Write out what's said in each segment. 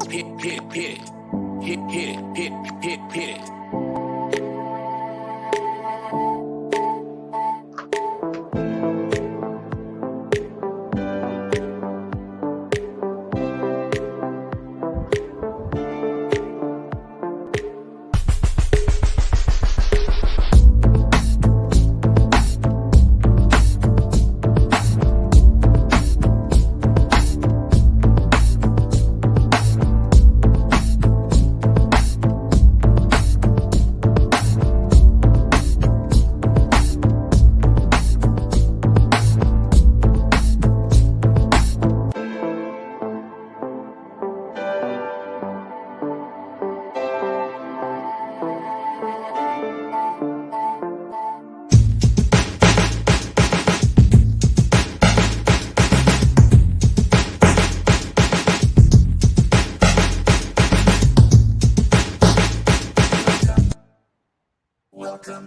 Hit it.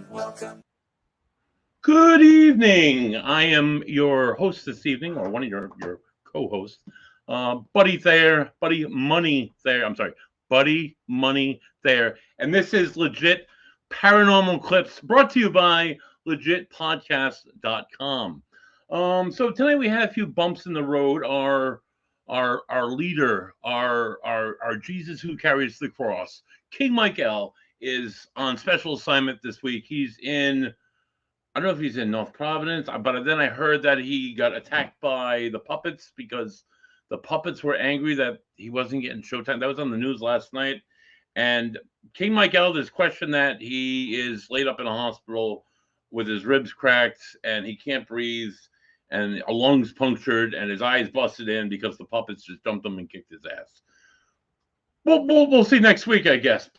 Welcome. Good evening. I am your host this evening, or one of your co-hosts, Buddy Thayer, Buddy Money Thayer. I'm sorry, Buddy Money Thayer. And this is Legit Paranormal Clips, brought to you by legitpodcast.com. So tonight we had a few bumps in the road. Our leader, our Jesus who carries the cross, King Michael, is on special assignment this week. He's in, I don't know if he's in North Providence, but then I heard that he got attacked by the puppets because the puppets were angry that he wasn't getting showtime. That was on the news last night. And King Michael, there's question that he is laid up in a hospital with his ribs cracked and he can't breathe and a lung's punctured and his eyes busted in because the puppets just dumped him and kicked his ass. We'll see next week, I guess.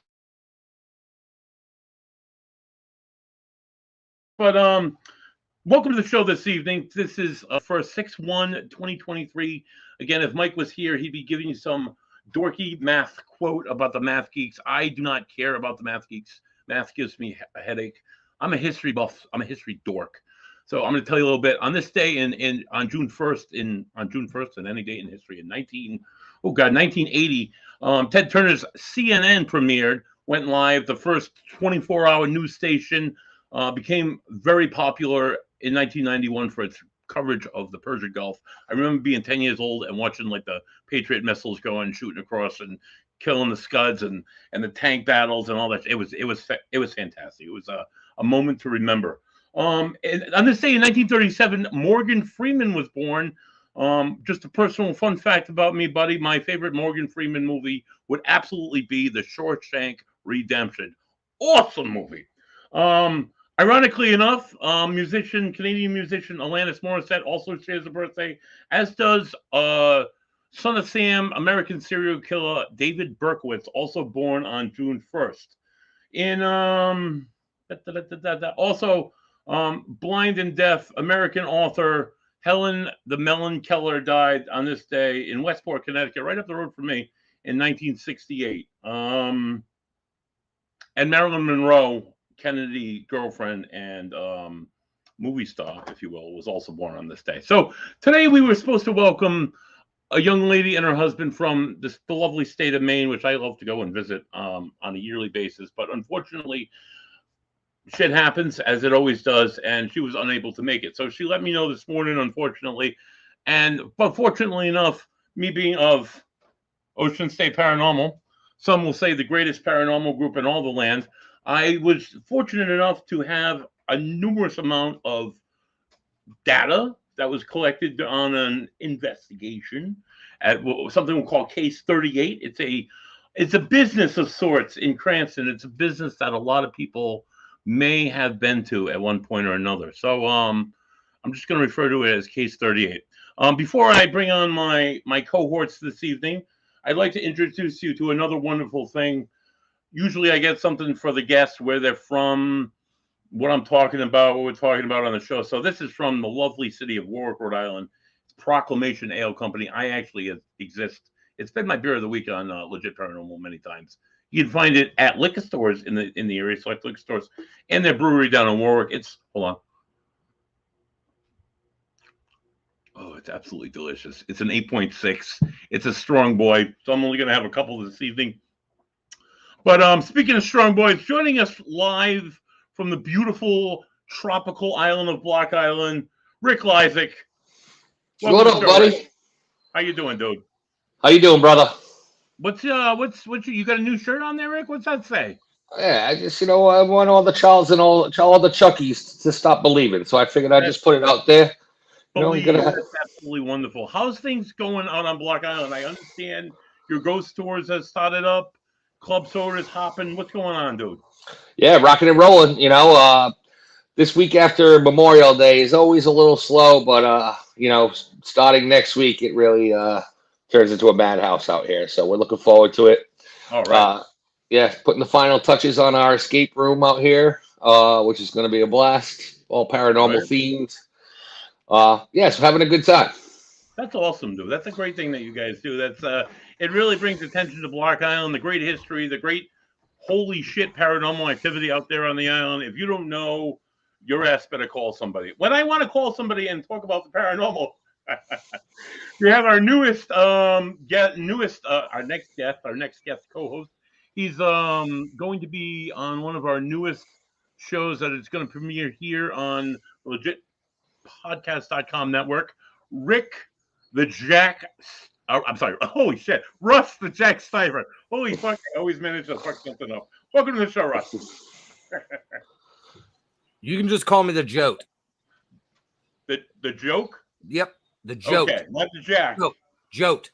But welcome to the show this evening. This is for 6/1/2023. Again, if Mike was here, he'd be giving you some dorky math quote about the math geeks. I do not care about the math geeks. Math gives me a headache. I'm a history buff. I'm a history dork. So I'm going to tell you a little bit on this day on June 1st and any day in history in 1980. Ted Turner's CNN premiered, went live. The first 24-hour news station. Became very popular in 1991 for its coverage of the Persian Gulf. I remember being 10 years old and watching like the Patriot missiles going and shooting across and killing the Scuds and the tank battles and all that. It was fantastic. It was a moment to remember. And on this day in 1937, Morgan Freeman was born. Just a personal fun fact about me, buddy. My favorite Morgan Freeman movie would absolutely be The Shawshank Redemption. Awesome movie. Ironically enough, Canadian musician Alanis Morissette also shares a birthday, as does Son of Sam, American serial killer David Berkowitz, also born on June 1st. Also blind and deaf American author Helen the Melon Keller died on this day in Westport, Connecticut, right up the road from me in 1968. And Marilyn Monroe, Kennedy girlfriend and movie star, if you will, was also born on this day. So today we were supposed to welcome a young lady and her husband from the lovely state of Maine, which I love to go and visit on a yearly basis. But unfortunately, shit happens, as it always does, and she was unable to make it. So she let me know this morning, unfortunately. But fortunately enough, me being of Ocean State Paranormal, some will say the greatest paranormal group in all the land, I was fortunate enough to have a numerous amount of data that was collected on an investigation at something we'll call Case 38. It's a business of sorts in Cranston. It's a business that a lot of people may have been to at one point or another. So I'm just going to refer to it as Case 38. Before I bring on my cohorts this evening, I'd like to introduce you to another wonderful thing. Usually I get something for the guests, where they're from, what I'm talking about, what we're talking about on the show. So this is from the lovely city of Warwick, Rhode Island. It's Proclamation Ale Company. I actually exist. It's been my beer of the week on Legit Paranormal many times. You can find it at liquor stores in the area, select liquor stores, and their brewery down in Warwick. Hold on. Oh, it's absolutely delicious. It's an 8.6. It's a strong boy, so I'm only going to have a couple this evening. But speaking of strong boys, joining us live from the beautiful tropical island of Block Island, Rick Lysick. What up, buddy? Rick. How you doing, dude? How you doing, brother? What's you got a new shirt on there, Rick? What's that say? Yeah, I just I want all the Charles and all the Chuckies to stop believing. So I figured I'd just put it out there. That's absolutely wonderful. How's things going out on Block Island? I understand your ghost stores has started up, club sodas hopping. What's going on, dude? Yeah, rocking and rolling. This week after Memorial Day is always a little slow, but starting next week it really turns into a madhouse out here. So we're looking forward to it. All right. Putting the final touches on our escape room out here, which is going to be a blast. All paranormal themed. So having a good time. That's awesome, dude. That's a great thing that you guys do. That's it really brings attention to Block Island, the great history, the great holy shit paranormal activity out there on the island. If you don't know, your ass better call somebody. When I want to call somebody and talk about the paranormal, we have our our next guest co-host. He's going to be on one of our newest shows that it's going to premiere here on legitpodcast.com network. Rick the Jack. I'm sorry. Holy shit. Russ the Jack Stiver. Holy fuck. I always manage to fuck something up. Welcome to the show, Russ. You can just call me the Jote. The joke? Yep. The Jote. Okay, not the Jack. No, Jote.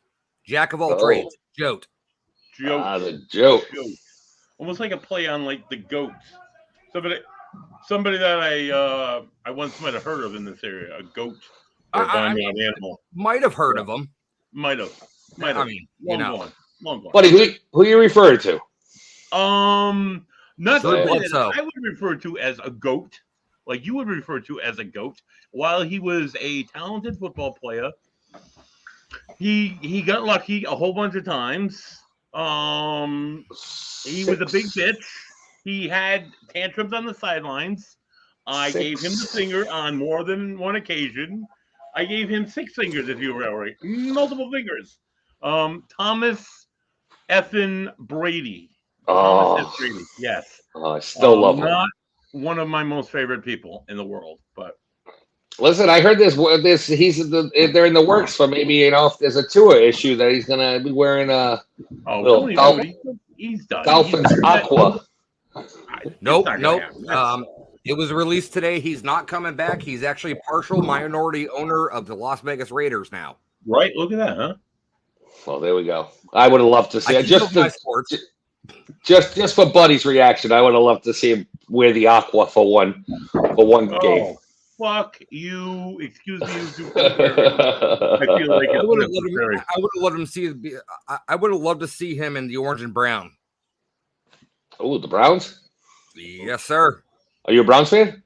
Jack of all trades. Jote. The joke. Almost like a play on like the goats. Somebody that I once might have heard of in this area. A goat. Or animal. Might have heard of them. Might have. I mean, long gone. Buddy, who you refer to? Not somebody that I would refer to as a goat, like you would refer to as a goat. While he was a talented football player, he got lucky a whole bunch of times. He was a big bitch. He had tantrums on the sidelines. I gave him the finger on more than one occasion. I gave him 6 fingers, if you remember, multiple fingers. Thomas effing Brady. Thomas F. Brady. Yes. I still love him. Not one of my most favorite people in the world, but. Listen, I heard this. They're in the works for maybe if there's a tour issue that he's gonna be wearing a he's done. Dolphins aqua. Nope. It was released today. He's not coming back. He's actually a partial minority owner of the Las Vegas Raiders now. Right? Look at that, huh? Well, there we go. I would have loved to see it. Just for Buddy's reaction, I would have loved to see him wear the aqua for one game. Fuck you! Excuse me. I feel like I would have loved him see. I would have loved to see him in the orange and brown. Oh, the Browns? Yes, sir. Are you a Browns fan?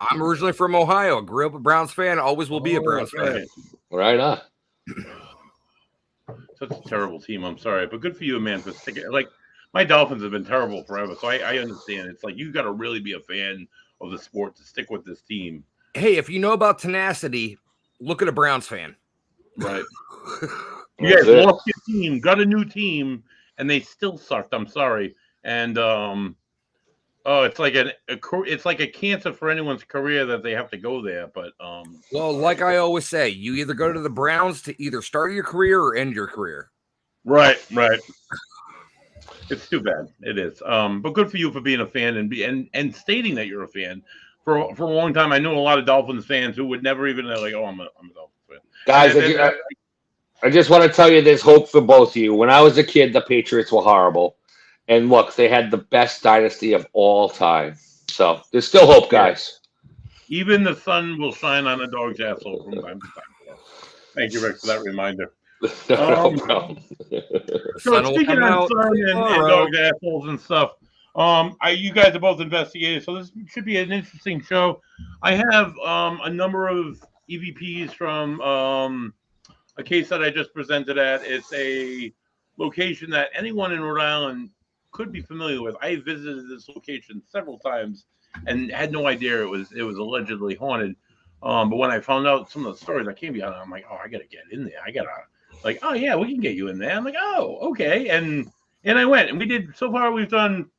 I'm originally from Ohio. Grew up a Browns fan. Always will be a Browns fan. Right on. Such a terrible team. I'm sorry, but good for you, man, for sticking. Like my Dolphins have been terrible forever, so I understand. It's like you got to really be a fan of the sport to stick with this team. Hey, if you know about tenacity, look at a Browns fan. Right. You guys lost your team, got a new team, and they still sucked. I'm sorry. And it's like it's like a cancer for anyone's career that they have to go there. But well, like I always say, you either go to the Browns to either start your career or end your career. Right. It's too bad. It is. But good for you for being a fan and stating that you're a fan. For a long time, I knew a lot of Dolphins fans who would never even like, I'm a Dolphins fan. Guys, I just want to tell you there's hope for both of you. When I was a kid, the Patriots were horrible. And look, they had the best dynasty of all time. So there's still hope, guys. Even the sun will shine on a dog's asshole from time to time. Thank you, Rick, for that reminder. No problem. So speaking of sun and dog's assholes and stuff, you guys are both investigators, so this should be an interesting show. I have a number of EVPs from a case that I just presented at. It's a location that anyone in Rhode Island could be familiar with. I visited this location several times and had no idea it was allegedly haunted. But when I found out some of the stories that came behind it, I'm like, oh, I gotta get in there. I gotta like, oh yeah, we can get you in there. I'm like, oh, okay. And I went, and we did. So far, we've done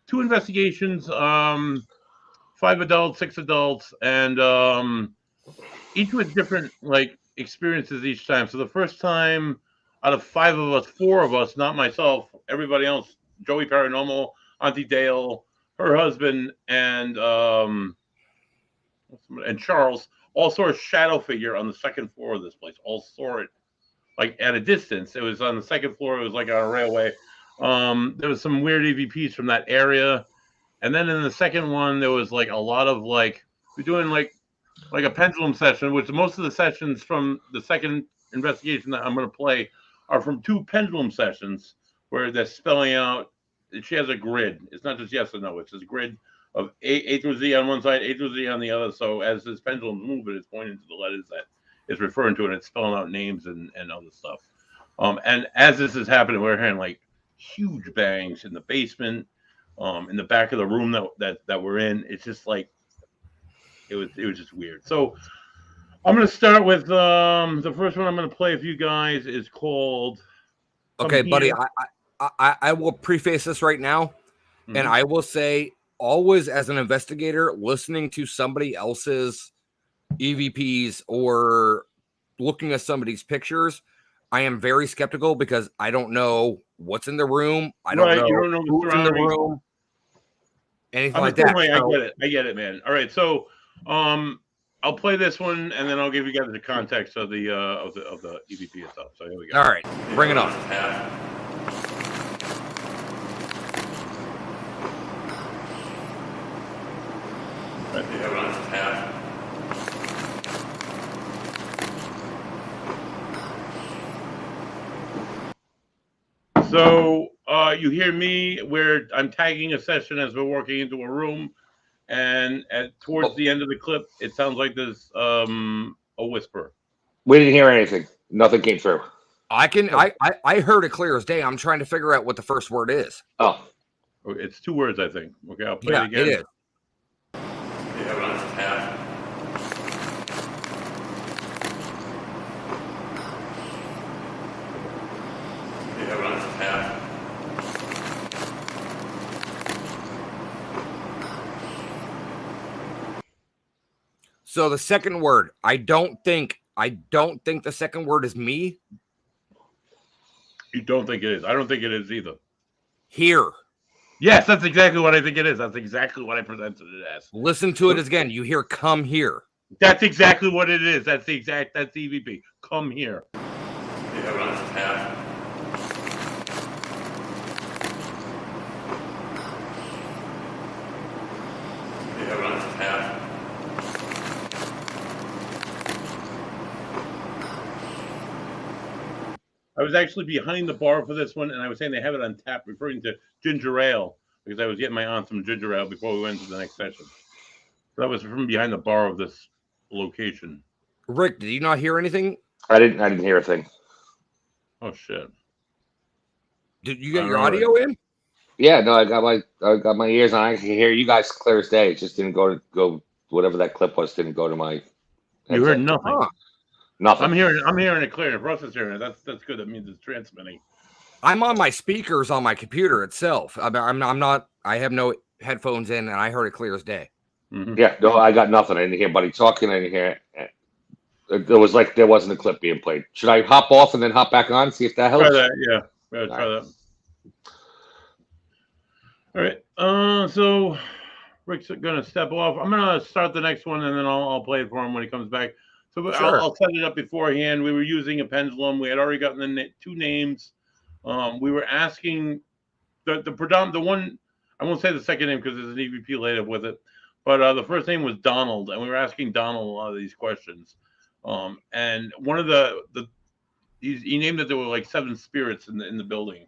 2 investigations, 5 adults, 6 adults, and each with different like experiences each time. So the first time, out of 5 of us, 4 of us, not myself, everybody else, Joey Paranormal, Auntie Dale, her husband, and Charles, all saw a shadow figure on the second floor of this place. All saw it like at a distance. It was on the second floor. It was like on a railway. There was some weird EVPs from that area. And then in the second one, there was like a lot of like, we're doing like a pendulum session, which most of the sessions from the second investigation that I'm going to play are from 2 pendulum sessions where they're spelling out. She has a grid. It's not just yes or no. It's this grid of A through Z on one side, A through Z on the other. So as this pendulum's moving, it's pointing to the letters that it's referring to, and it's spelling out names and other stuff. And as this is happening, we're hearing like huge bangs in the basement, in the back of the room that we're in. It's just like it was just weird. So I'm going to start with the first one I'm going to play for you guys is called. Okay, buddy. I will preface this right now, and I will say, always as an investigator, listening to somebody else's EVPs or looking at somebody's pictures, I am very skeptical because I don't know what's in the room. I don't know, you don't know who's in the room, anything like that. I get it, man. All right, so I'll play this one and then I'll give you guys the context of the EVP itself. So here we go. All right, bring it on. So you hear me where I'm tagging a session as we're walking into a room, and towards the end of the clip, it sounds like there's a whisper. We didn't hear anything. Nothing came through. I heard it clear as day. I'm trying to figure out what the first word is. Oh, it's 2 words, I think. Okay, I'll play it again. It is. So the second word, I don't think the second word is me. You don't think it is? I don't think it is either. Here. Yes, that's exactly what I think it is. That's exactly what I presented it as. Listen to it again. You hear "come here." That's exactly what it is. That's EVP. Come here. I was actually behind the bar for this one, and I was saying they have it on tap, referring to ginger ale, because I was getting my aunt some ginger ale before we went to the next session. So that was from behind the bar of this location. Rick, did you not hear anything? I didn't hear a thing. Oh shit! Did you get your audio in? Yeah, no, I got my ears on. I can hear you guys clear as day. It just didn't go whatever that clip was. Didn't go to my. You heard nothing. Huh. Nothing. I'm hearing it clear. If Russ is hearing it, that's good. That means it's transmitting. I'm on my speakers on my computer itself. I'm not. I have no headphones in, and I heard it clear as day. Mm-hmm. Yeah, no, I got nothing. I didn't hear Buddy talking. I didn't hear. There wasn't a clip being played. Should I hop off and then hop back on? See if that helps. Try that. Yeah, try that. All right. So Rick's gonna step off. I'm gonna start the next one, and then I'll play it for him when he comes back. So sure. I'll set it up beforehand. We were using a pendulum. We had already gotten the 2 names. We were asking the one. I won't say the second name because there's an EVP later with it. But the first name was Donald, and we were asking Donald a lot of these questions. And one of he named that there were like 7 spirits in the building,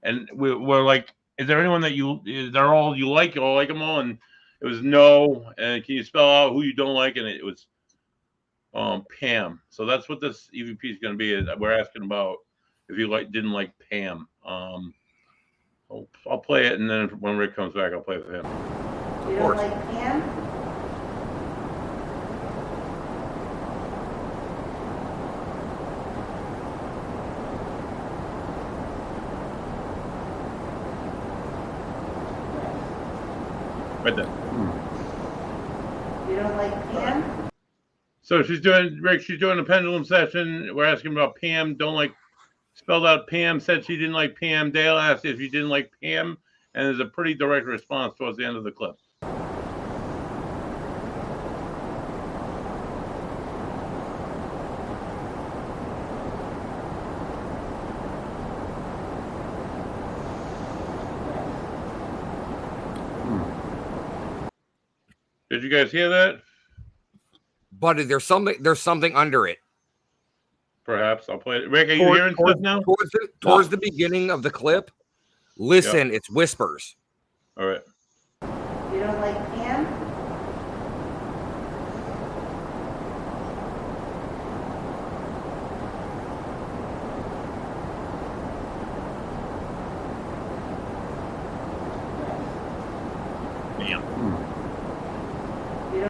and we're like, is there anyone that they're all you like? You all like them all? And it was no. And can you spell out who you don't like? And it was Pam. So that's what this EVP is going to be. We're asking about if you didn't like Pam. I'll play it, and then when Rick comes back, I'll play it with him. You don't like Pam? Right there. You don't like Pam? So she's doing, Rick, she's doing a pendulum session. We're asking about Pam. Don't like, spelled out Pam, said she didn't like Pam. Dale asked if you didn't like Pam. And there's a pretty direct response towards the end of the clip. Did you guys hear that? Buddy, there's something under it. Perhaps I'll play it. Rick, are you hearing stuff now? Towards the beginning of the clip, listen, It's whispers. All right. You don't like Pam?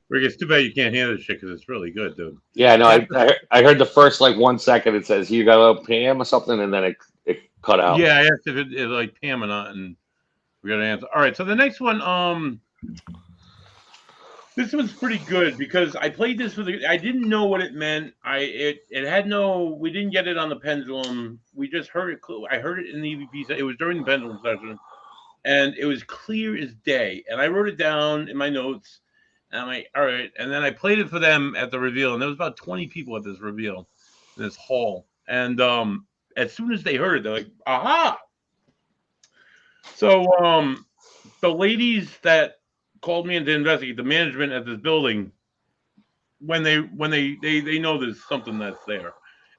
Rick, it's too bad you can't hear this shit because it's really good, dude. Yeah, no, I heard the first like 1 second. It says you got a Pam or something, and then it cut out. Yeah, I asked if it like Pam or not, and we got an answer. All right, so the next one, this one's pretty good because I played this with. I didn't know what it meant. It had no. We didn't get it on the pendulum. We just heard it. I heard it in the EVP. It was during the pendulum session, and it was clear as day. And I wrote it down in my notes. And I'm like, all right. And then I played it for them at the reveal, and there was about 20 people at this reveal, in this hall. And as soon as they heard it, they're like, aha! So the ladies that called me in to investigate, the management at this building, when they know there's something that's there,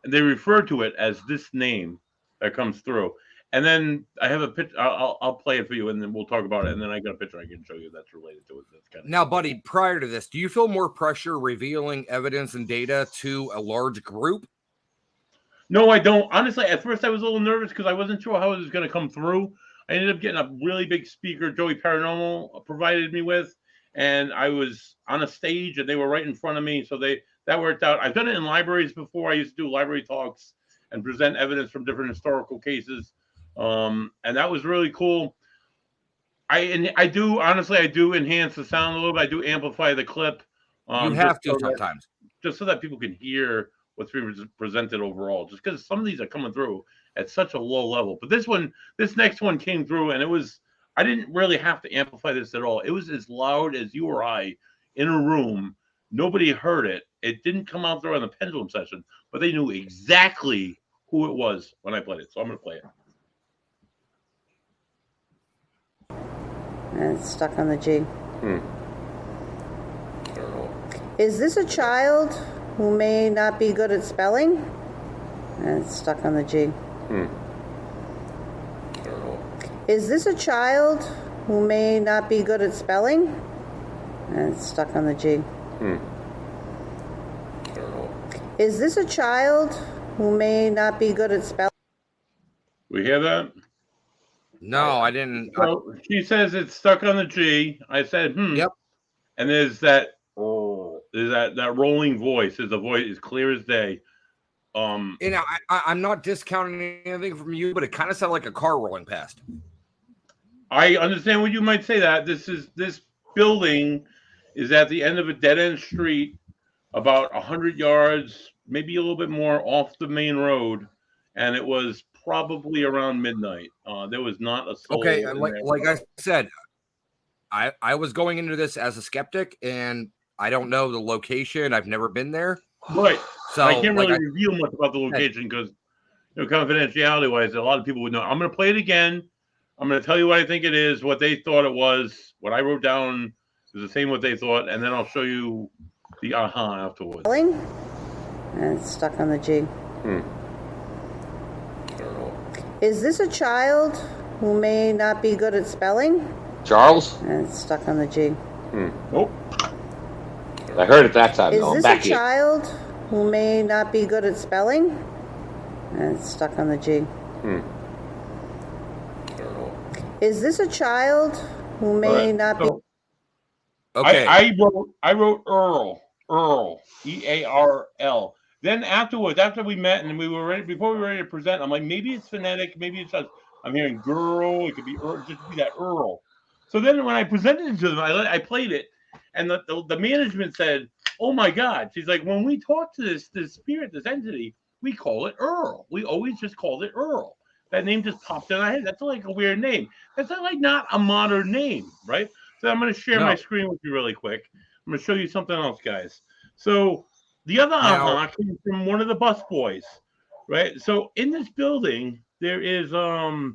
and they refer to it as this name that comes through. And then I have a picture. I'll play it for you, and then we'll talk about it. And then I got a picture I can show you that's related to it. That's kind of now, Buddy, prior to this, do you feel more pressure revealing evidence and data to a large group? No, I don't. Honestly, at first I was a little nervous because I wasn't sure how it was going to come through. I ended up getting a really big speaker Joey Paranormal provided me with, and I was on a stage, and they were right in front of me, so that worked out. I've done it in libraries before. I used to do library talks and present evidence from different historical cases. And that was really cool. I do enhance the sound a little bit. I do amplify the clip. You have to sometimes, just so that people can hear what's being presented overall. Just because some of these are coming through at such a low level, but this next one came through, and I didn't really have to amplify this at all. It was as loud as you or I in a room. Nobody heard it. It didn't come out through on the pendulum session, but they knew exactly who it was when I played it. So I'm going to play it. And it's stuck on the G. Is this a child who may not be good at spelling? And it's stuck on the G. Is this a child who may not be good at spelling? And it's stuck on the G. Is this a child who may not be good at spelling? We hear that? No, I didn't. So she says it's stuck on the G. I said, Yep. And there's that rolling voice. There's a voice as clear as day. I'm not discounting anything from you, but it kind of sounded like a car rolling past. I understand what you might say. That this building is at the end of a dead end street, about 100 yards, maybe a little bit more off the main road, and it was probably around midnight. There was not a soul. Okay, like I said, I was going into this as a skeptic, and I don't know the location. I've never been there. Right. So I can't really reveal much about the location because, confidentiality wise, a lot of people would know. I'm going to play it again. I'm going to tell you what I think it is, what they thought it was. What I wrote down is the same what they thought, and then I'll show you the aha afterwards. And it's stuck on the G. Is this a child who may not be good at spelling? Charles? And it's stuck on the G. Nope. I heard it that time. Is this a child who may not be good at spelling? And it's stuck on the G. Is this a child who may not be? Okay. I wrote Earl, E-A-R-L. Then afterwards, after we met and we were ready, before we were ready to present, I'm like, maybe it's phonetic, maybe it's just, I'm hearing girl, it could be Earl, just be that Earl. So then when I presented it to them, I played it, and the management said, "Oh my God!" She's like, "When we talk to this spirit, this entity, we call it Earl. We always just called it Earl. That name just popped in our head. That's like a weird name. That's not a modern name, right?" So I'm going to share my screen with you really quick. I'm going to show you something else, guys. So the other aha came from one of the bus boys, right? So in this building, there's a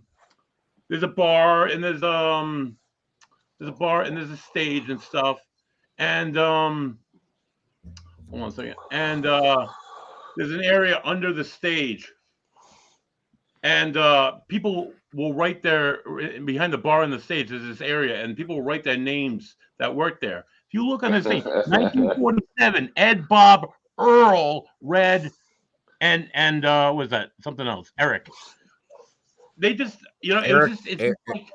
bar and there's a bar and there's a stage and stuff. And hold on a second. And there's an area under the stage. And people will write their behind the bar and the stage. There's this area, and people will write their names that work there. If you look on this thing, 1947, Ed, Bob, Earl, Red, and what was that? Something else. Eric. They just, it's just like,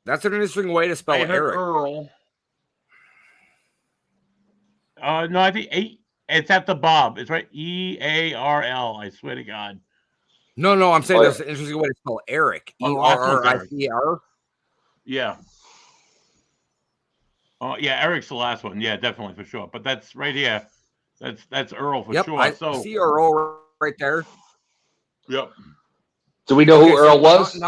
that's an interesting way to spell Eric. Earl. No, I think it's at the Bob. It's right. EARL. I swear to God. No, I'm saying that's an interesting way to spell Eric. ERRICR. Yeah. Oh, yeah. Eric's the last one. Yeah, definitely for sure. But that's right here. That's Earl for sure. I see Earl right there. Yep. Do we know who Earl was?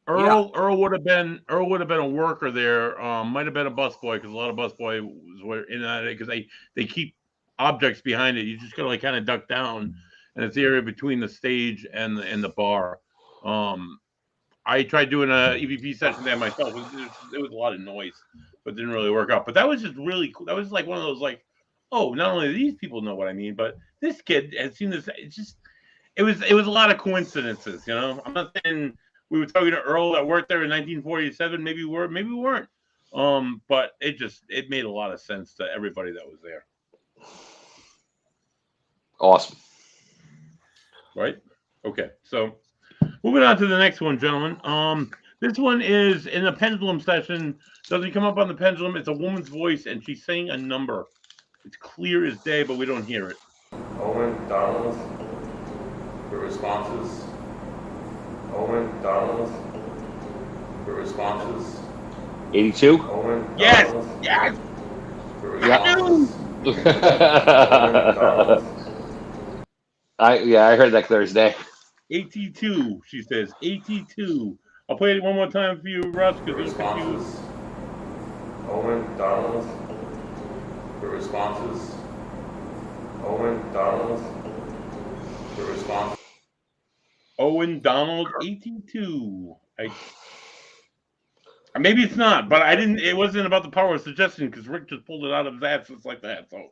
Earl would have been a worker there. Might have been a busboy because a lot of busboys were in that because they keep objects behind it. You just gotta kind of duck down, and it's the area between the stage and the bar. I tried doing a EVP session there myself. It was a lot of noise, but didn't really work out. But that was just really cool. That was like one of those like, oh, not only do these people know what I mean, but this kid has seen this. It was a lot of coincidences. I'm not saying we were talking to Earl that worked there in 1947. Maybe we weren't. But it made a lot of sense to everybody that was there. Awesome. Right? Okay. So moving on to the next one, gentlemen. This one is in a pendulum session. Doesn't come up on the pendulum. It's a woman's voice, and she's saying a number. It's clear as day, but we don't hear it. Owen, Donald, for responses. Owen, Donald, for responses. 82? Owen, yes, Donald, yes. for responses. I heard that clear as day. 82, she says. 82. I'll play it one more time for you, Russ, For because you'll confuse. responses. Owen, Donald, for responses. Owen, Donald, for responses. Owen Donald 82. Maybe it's not, but it wasn't about the power of suggestion because Rick just pulled it out of his ass just like that. So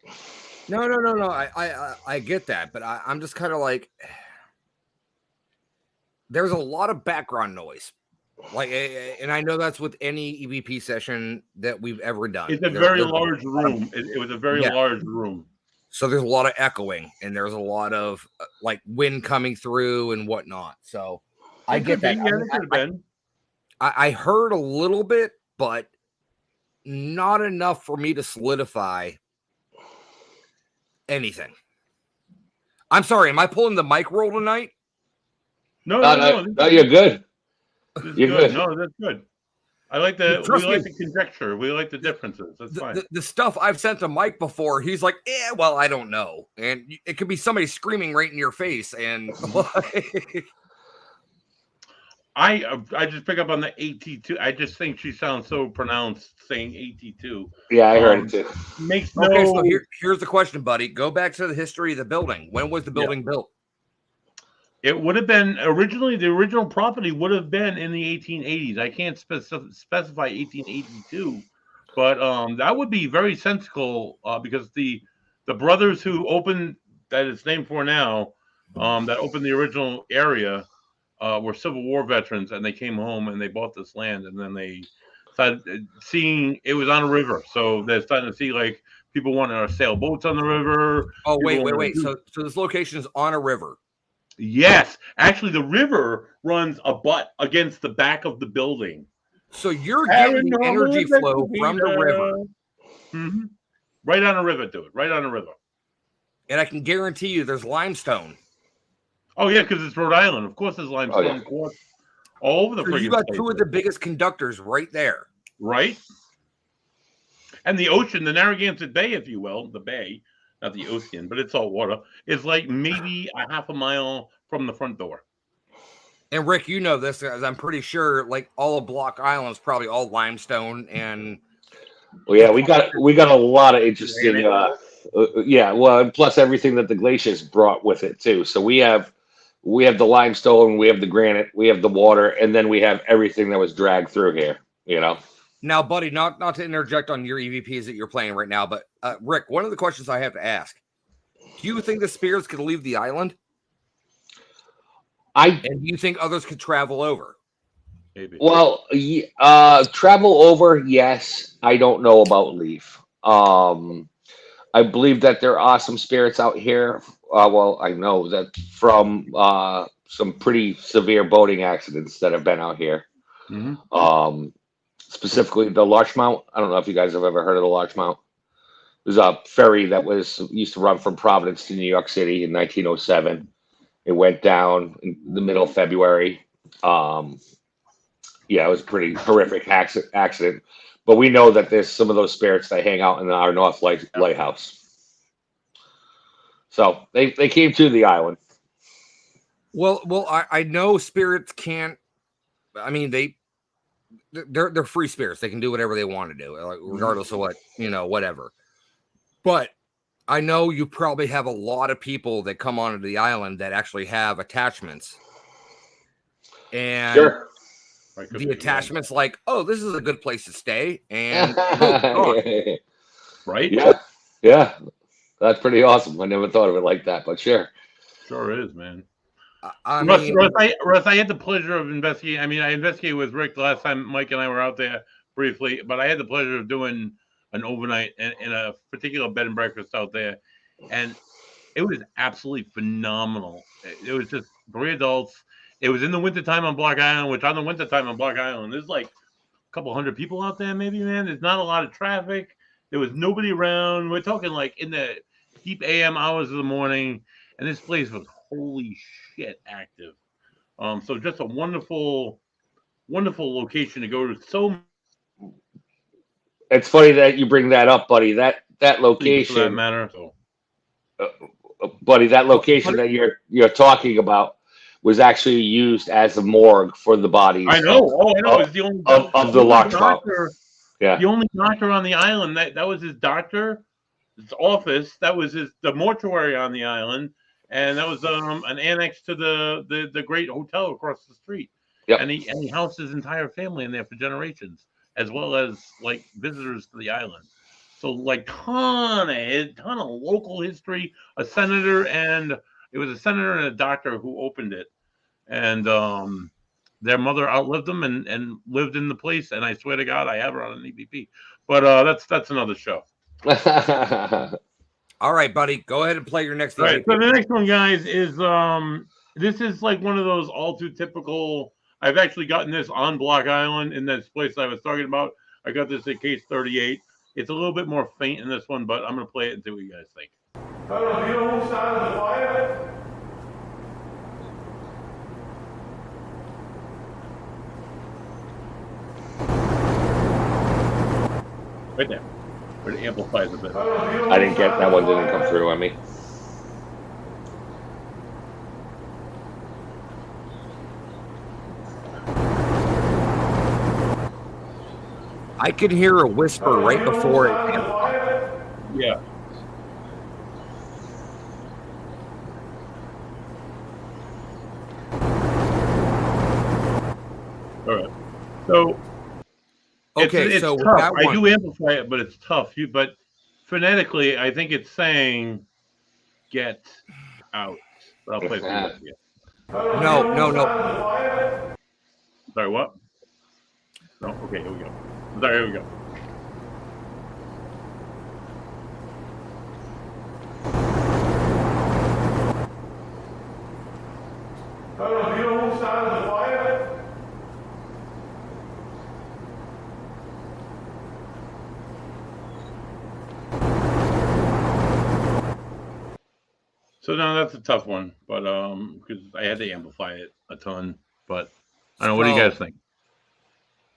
No. I get that, but I'm just kind of like, there's a lot of background noise. Like, and I know that's with any EVP session that we've ever done. It's a very large room. It was a very large room. So there's a lot of echoing, and there's a lot of like wind coming through and whatnot. So I get that. I heard a little bit, but not enough for me to solidify anything. I'm sorry. Am I pulling the mic roll tonight? No, you're good. You're good. No, that's good. We like the conjecture. We like the differences. That's fine. The stuff I've sent to Mike before, he's like, well, I don't know. And it could be somebody screaming right in your face. And I just pick up on the 82. I just think she sounds so pronounced saying 82. Yeah, I heard it too. Okay, so here's the question, buddy. Go back to the history of the building. When was the building built? It would have been the original property would have been in the 1880s. I can't specify 1882, but that would be very sensical because the brothers who opened that it's named for now, that opened the original area, were Civil War veterans, and they came home and they bought this land, and then they started seeing it was on a river, so they're starting to see like people wanting to sail boats on the river. Oh, wait. So this location is on a river. Yes, actually, the river runs against the back of the building. So you're getting the energy flow from the river. Mm-hmm. Right on a river, dude. Right on a river. And I can guarantee you there's limestone. Oh yeah, because it's Rhode Island. Of course, there's limestone quartz all over the So you friggin' got place. two of the biggest conductors right there. Right? And the ocean, the Narragansett Bay, if you will, the bay, not the ocean, but it's all water, is like maybe a half a mile from the front door. And Rick, you know this, as I'm pretty sure, like all of Block Island is probably all limestone. And well, yeah, we got a lot of interesting. Yeah, well, and plus everything that the glaciers brought with it too. So we have the limestone, we have the granite, we have the water, and then we have everything that was dragged through here. You know. Now, Buddy, not to interject on your EVPs that you're playing right now, but Rick, one of the questions I have to ask: do you think the spirits could leave the island? And do you think others could travel over? Maybe. Well, travel over, yes. I don't know about leave. I believe that there are some spirits out here. Well, I know that from some pretty severe boating accidents that have been out here. Mm-hmm. Specifically the Larchmont. I don't know if you guys have ever heard of the Larchmont. There's a ferry that used to run from Providence to New York City in 1907. It went down in the middle of February. Yeah, it was a pretty horrific accident. But we know that there's some of those spirits that hang out in our North Lighthouse. So they came to the island. Well, I know spirits can't. I mean, they're free spirits. They can do whatever they want to do, like, regardless of what, whatever. But I know you probably have a lot of people that come onto the island that actually have attachments. And sure. The attachment's like, oh, this is a good place to stay. And right? Yeah. That's pretty awesome. I never thought of it like that, but sure. Sure is, man. Russ, I had the pleasure of investigating. I mean, I investigated with Rick the last time Mike and I were out there briefly, but I had the pleasure of doing an overnight in a particular bed and breakfast out there, and it was absolutely phenomenal. It was just 3 adults. It was in the wintertime on Block Island, which on the wintertime on Block Island, there's like a couple hundred people out there, maybe, man. There's not a lot of traffic. There was nobody around. We're talking like in the deep AM hours of the morning, and this place was holy shit active. So just a wonderful, wonderful location to go to. So it's funny that you bring that up, buddy. That location, for that matter. So. Buddy, that location that you're talking about was actually used as a morgue for the bodies. I know. I know. It's the only of the Larchmont. Yeah. The only doctor on the island. That was his doctor, his office. That was the mortuary on the island, and that was an annex to the great hotel across the street. Yep. And he housed his entire family in there for generations, as well as like visitors to the island. So like ton of local history. A senator and a doctor who opened it, and their mother outlived them and lived in the place. And I swear to God, I have her on an EVP. But that's another show. All right, buddy, go ahead and play your next. All right, so the next one, guys, is this is like one of those all too typical. I've actually gotten this on Block Island in this place I was talking about. I got this at Case 38. It's a little bit more faint in this one, but I'm going to play it and see what you guys think. Do you know who started the fire? Right there. But it amplifies a bit. I didn't get that one. Didn't come through on me. I could hear a whisper right before it. Yeah. All right. So. It's so tough. I do amplify it, but it's tough. But phonetically, I think it's saying "get out." But I'll play it for you. No. Sorry, what? No. Okay, here we go. Sorry, here we go. Do you know who started the fire? So now that's a tough one, but because I had to amplify it a ton. But I don't know. What do you guys think?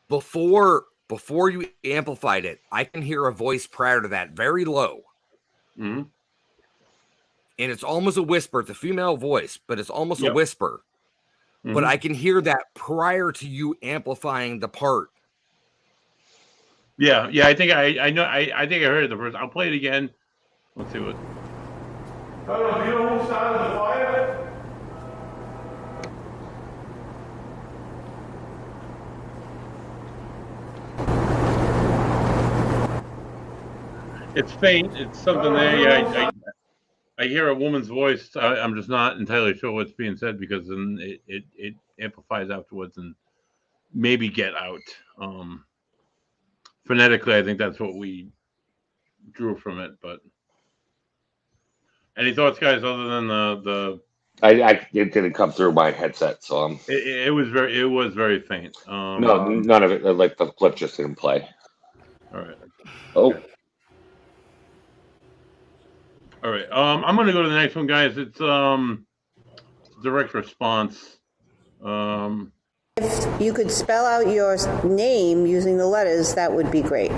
Before you amplified it, I can hear a voice prior to that, very low. Mm-hmm. And it's almost a whisper. It's a female voice, but it's almost a whisper. Mm-hmm. But I can hear that prior to you amplifying the part. Yeah. I think I know. I think I heard it the first. I'll play it again. Let's see what. I don't know, do you know who started the fire? It's faint. It's something there. Yeah, I hear a woman's voice. I'm just not entirely sure what's being said because then it amplifies afterwards and maybe get out. Phonetically, I think that's what we drew from it. But any thoughts, guys, other than the it didn't come through my headset, so it was very faint. no, none of it. Like the clip just didn't play. All right. Oh. All right. I'm gonna go to the next one, guys. It's direct response. If you could spell out your name using the letters, that would be great.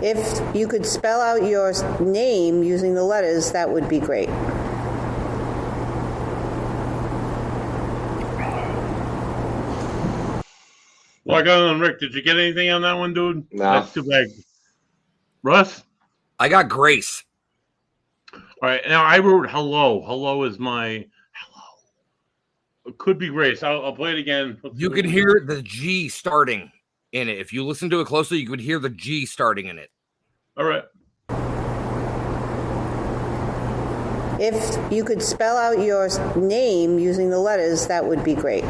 If you could spell out your name using the letters, that would be great. Lock on, Rick. Did you get anything on that one, dude? No. That's too bad. Russ? I got Grace. All right. Now I wrote hello. Hello is my hello. It could be Grace. I'll play it again. You can hear the G starting in it. If you listen to it closely, you could hear the G starting in it. All right. If you could spell out your name using the letters, that would be great.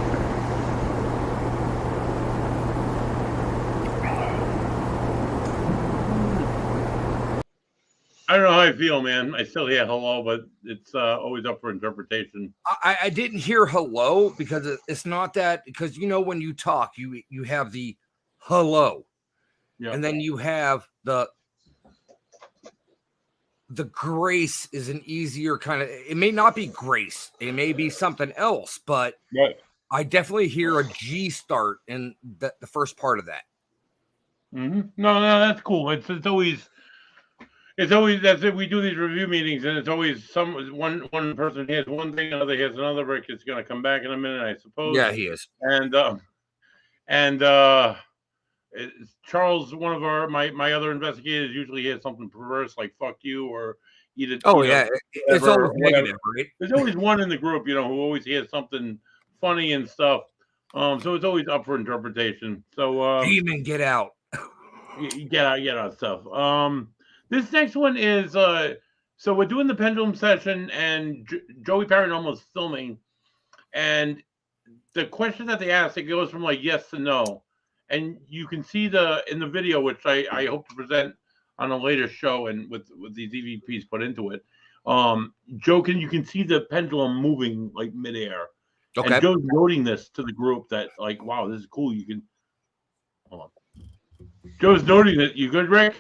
I don't know how I feel, man. I still hear hello, but it's always up for interpretation. I didn't hear hello because it's not that, because you know when you talk, you have the hello, and then you have the grace is an easier kind of. It may not be grace, it may be something else, but I definitely hear a G start in the first part of that. Mm-hmm. No, that's cool. It's always. It's always that's it. We do these review meetings, and it's always one person hears one thing, another hears another. Rick is going to come back in a minute, I suppose. Yeah, he is. And Charles, one of my other investigators, usually hears something perverse like "fuck you" or "eat it." Oh yeah, it's always negative, right? There's always one in the group, who always hears something funny and stuff. So it's always up for interpretation. So demon, get out. Get out stuff. This next one is so we're doing the pendulum session, and Joey Paranormal is filming, and the question that they ask, it goes from like yes to no, and you can see in the video, which I hope to present on a later show, and with these EVPs put into it. Joe, you can see the pendulum moving like midair. Okay. And Joe's noting this to the group that like, wow, this is cool. You can hold on. Joe's noting it. You good, Rick?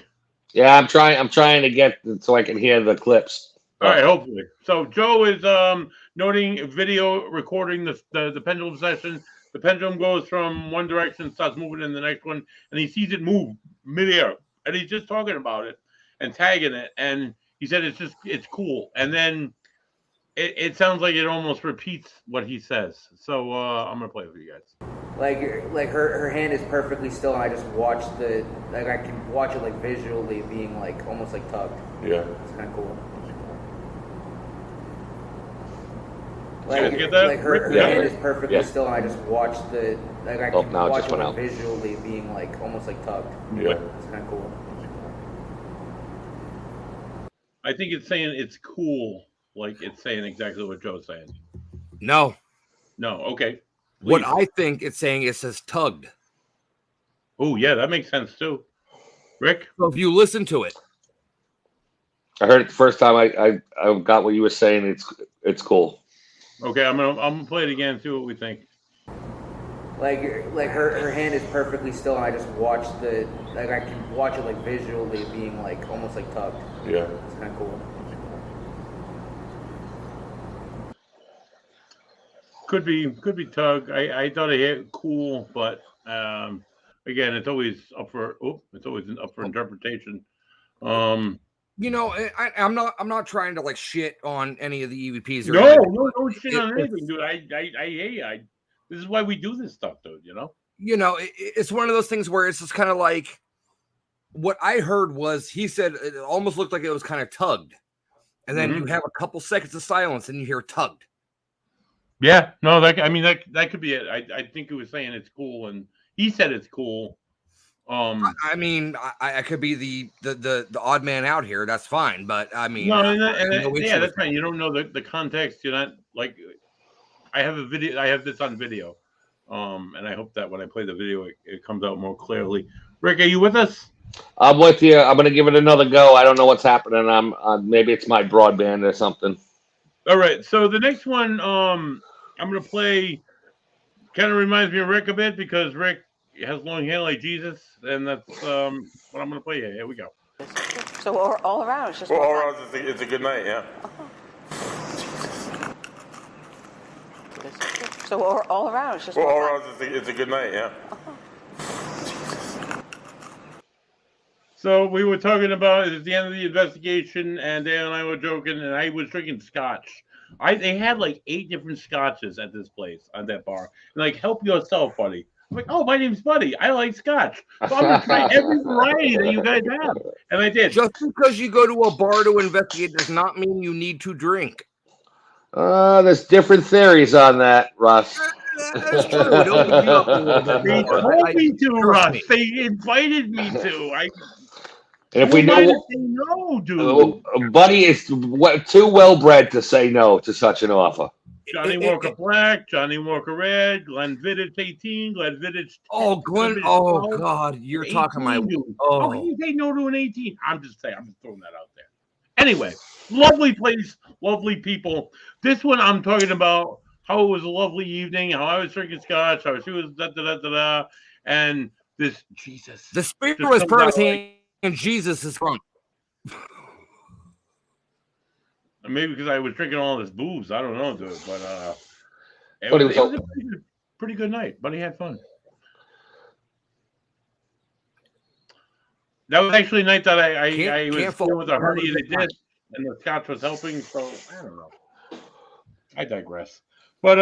Yeah, I'm trying to get so I can hear the clips. All right, hopefully. So Joe is noting video recording the pendulum session. The pendulum goes from one direction, starts moving in the next one, and he sees it move midair. And he's just talking about it and tagging it. And he said it's cool. And then it sounds like it almost repeats what he says. So I'm gonna play it for you guys. Like her hand is perfectly still, and I just watch I can watch it like visually being like almost like tugged. Yeah, it's kind of cool. Like, get that? Like her hand is perfectly still, and I just watch I can watch it like visually being like almost like tugged. Yeah, it's kind of cool. I think it's saying it's cool, like it's saying exactly what Joe's saying. No. Okay. Please. What I think it's saying, it says tugged. Oh, yeah, that makes sense too. Rick? So if you listen to it. I heard it the first time I got what you were saying. It's cool. Okay, I'm gonna play it again, see what we think. Like her hand is perfectly still, and I just watch I can watch it like visually being like almost like tugged. Yeah. It's kind of cool. Could be tug. I thought it hit cool, but again, it's always up for interpretation. You know, I'm not trying to like shit on any of the EVPs. Or No shit on anything, dude. I this is why we do this stuff, dude. You know, it's one of those things where it's just kind of like what I heard was he said it almost looked like it was kind of tugged, and then you have a couple seconds of silence and you hear tugged. Yeah, no, that could be it. I think he was saying it's cool, and he said it's cool. I mean, I could be the odd man out here. That's fine, but I mean, yeah, that's fine. You don't know the context. You're not like I have a video. I have this on video, and I hope that when I play the video, it comes out more clearly. Rick, are you with us? I'm with you. I'm gonna give it another go. I don't know what's happening. Maybe it's my broadband or something. All right. So the next one, I'm gonna play. Kind of reminds me of Rick a bit because Rick has long hair like Jesus, and that's what I'm gonna play here. Here we go. So all around, it's just Well, all around, it's a good night, yeah. So all around, it's just Well, all around, it's a good night, yeah. So we were talking about it at the end of the investigation, and Dan and I were joking, and I was drinking scotch. They had like 8 different scotches at this place, at that bar. And like, help yourself, buddy. I'm like, oh, my name's Buddy. I like scotch. So I'm going to try every variety that you guys have. And I did. Just because you go to a bar to investigate does not mean you need to drink. There's different theories on that, Russ. That's true. It opens you up a little bit They more. told me to, Russ. They invited me to. And if we know, no, dude. Buddy is too well bred to say no to such an offer. Johnny Walker Black, Johnny Walker Red, Glenfiddich 18, Glenfiddich. Oh, Glenn! Oh God, you're 18, talking my. Oh, how can you say no to an 18? I'm just saying. I'm just throwing that out there. Anyway, lovely place, lovely people. This one I'm talking about how it was a lovely evening, how I was drinking scotch, how she was and this Jesus. The spirit was promising, and Jesus is from. Maybe because I was drinking all this booze. I don't know, dude. But it was a pretty good night. Buddy had fun. That was actually a night that I was dealing with a hernia that did, and the scotch was helping. So I don't know. I digress. But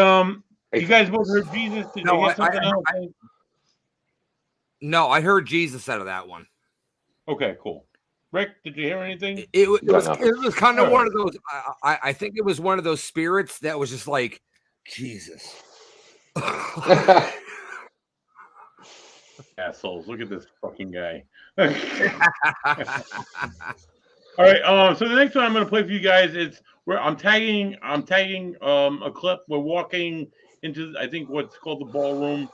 you guys both heard Jesus. Did you hear something else? No, I heard Jesus out of that one. Okay, cool. Rick, did you hear anything? It was kind of one of those. I think it was one of those spirits that was just like Jesus. Assholes! Look at this fucking guy. All right. So the next one I'm going to play for you guys is where I'm tagging a clip. We're walking into I think what's called the ballroom,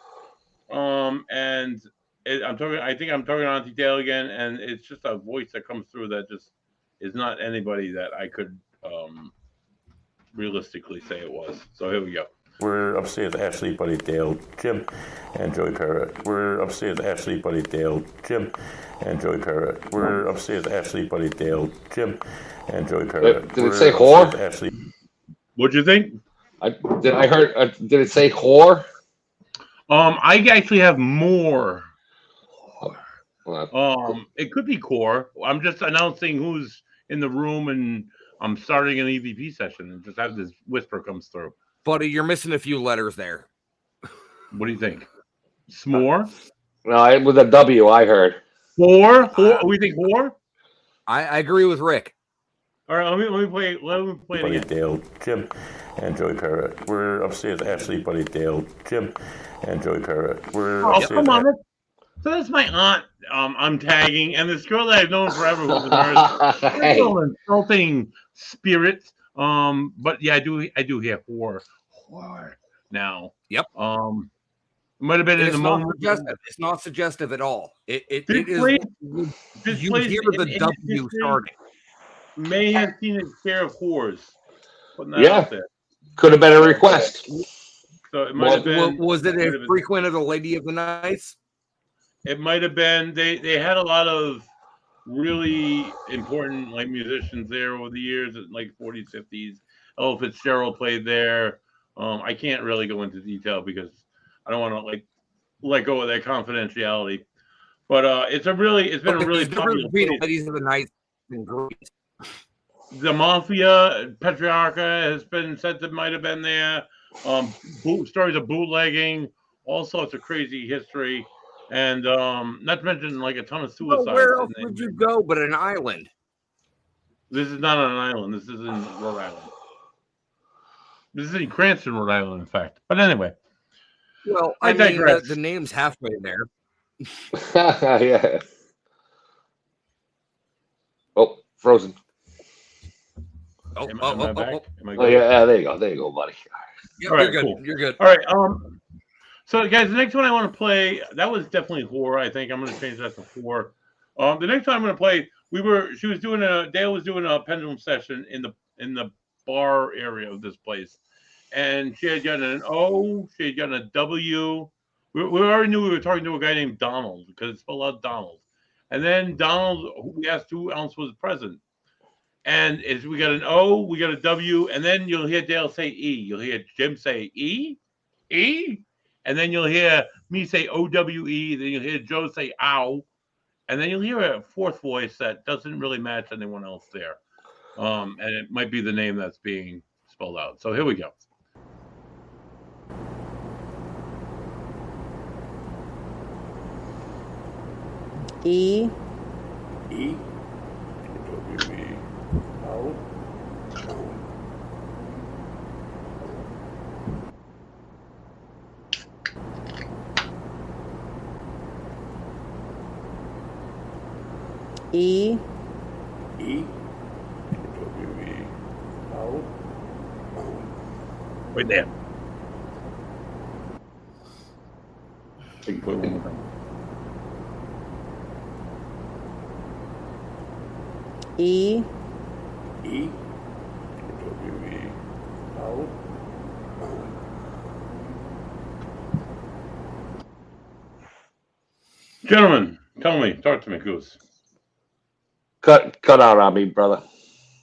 and. I think I'm talking to Auntie Dale again, and it's just a voice that comes through that just is not anybody that I could realistically say it was. So here we go. We're upstairs, Ashley, Buddy, Dale, Jim, and Joey Parrott. We're upstairs, Ashley, Buddy, Dale, Jim, and Joey Parrott. We're upstairs, Ashley, Buddy, Dale, Jim, and Joey Parrott. Did it say whore? Ashley. What'd you think? Did it say whore? I actually have more. Well, it could be core. I'm just announcing who's in the room, and I'm starting an EVP session, and just have this whisper comes through. Buddy, you're missing a few letters there. What do you think? S'more? No, it was a W. I heard. Four? We think four? I agree with Rick. All right, let me play it Buddy, again. Dale, Jim, and Joey Parrott. We're upstairs, Ashley, Buddy, Dale, Jim, and Joey Parrott. We're upstairs. Come on. So that's my aunt. I'm tagging, and this girl that I've known forever who's a nurse. Hey. Insulting spirit. But yeah, I do hear whore now. Yep. Might have been in the moment. It's not suggestive at all. It is. This You place hear the W starting. May have seen its share of whores. Putting that Yeah. out there. Could have been a request. So it might have been. Was it a frequent of the Lady of the Nights? It might have been. They had a lot of really important like musicians there over the years, like 40s, 50s. Oh, Fitzgerald played there. I can't really go into detail because I don't want to like let go of that confidentiality. But it's been a really popular place. Ladies of the Night and great. The Mafia, Patriarcha has been said that might have been there. Stories of bootlegging, all sorts of crazy history, and not to mention like a ton of suicides. Well, where else would you go but an island? This is not on an island. This is in Rhode Island. This is in Cranston, Rhode Island, in fact. But anyway. Well, I mean, the name's halfway there. Yeah. Oh, frozen. Am I back? Yeah, there you go. There you go, buddy. Yep, all right, you're good. Cool. You're good. All right. So guys, the next one I want to play, that was definitely horror. I think I'm going to change that to horror. The next one I'm going to play, Dale was doing a pendulum session in the bar area of this place, and she had gotten an O, she had gotten a W. We already knew we were talking to a guy named Donald because it's spelled out Donald. And then Donald, we asked who else was present. And we got an O, we got a W, and then you'll hear Dale say E. You'll hear Jim say E, and then you'll hear me say O-W-E, then you'll hear Joe say ow, and then you'll hear a fourth voice that doesn't really match anyone else there. And it might be the name that's being spelled out. So here we go. E. E. W-E. O. E. E. W-E. O. Right there. E. E. W-E. O. Gentlemen, talk to me, Goose. Cut out on me, brother.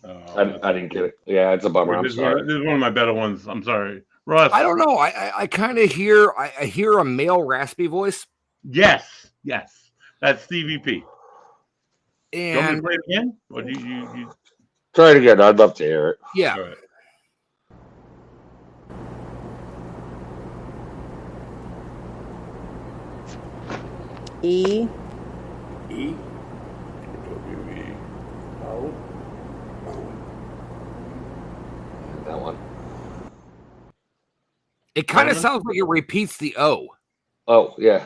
Oh, I didn't get it. Yeah, it's a bummer. I'm sorry. This is one of my better ones. I'm sorry. Russ. I don't know. I kind of hear I hear a male raspy voice. Yes. That's Stevie P. And you want me to play it again? Or do you... Try it again. I'd love to hear it. Yeah. All right. E. E. W-E. O. That one. It kind of sounds like it repeats the O. Oh, yeah.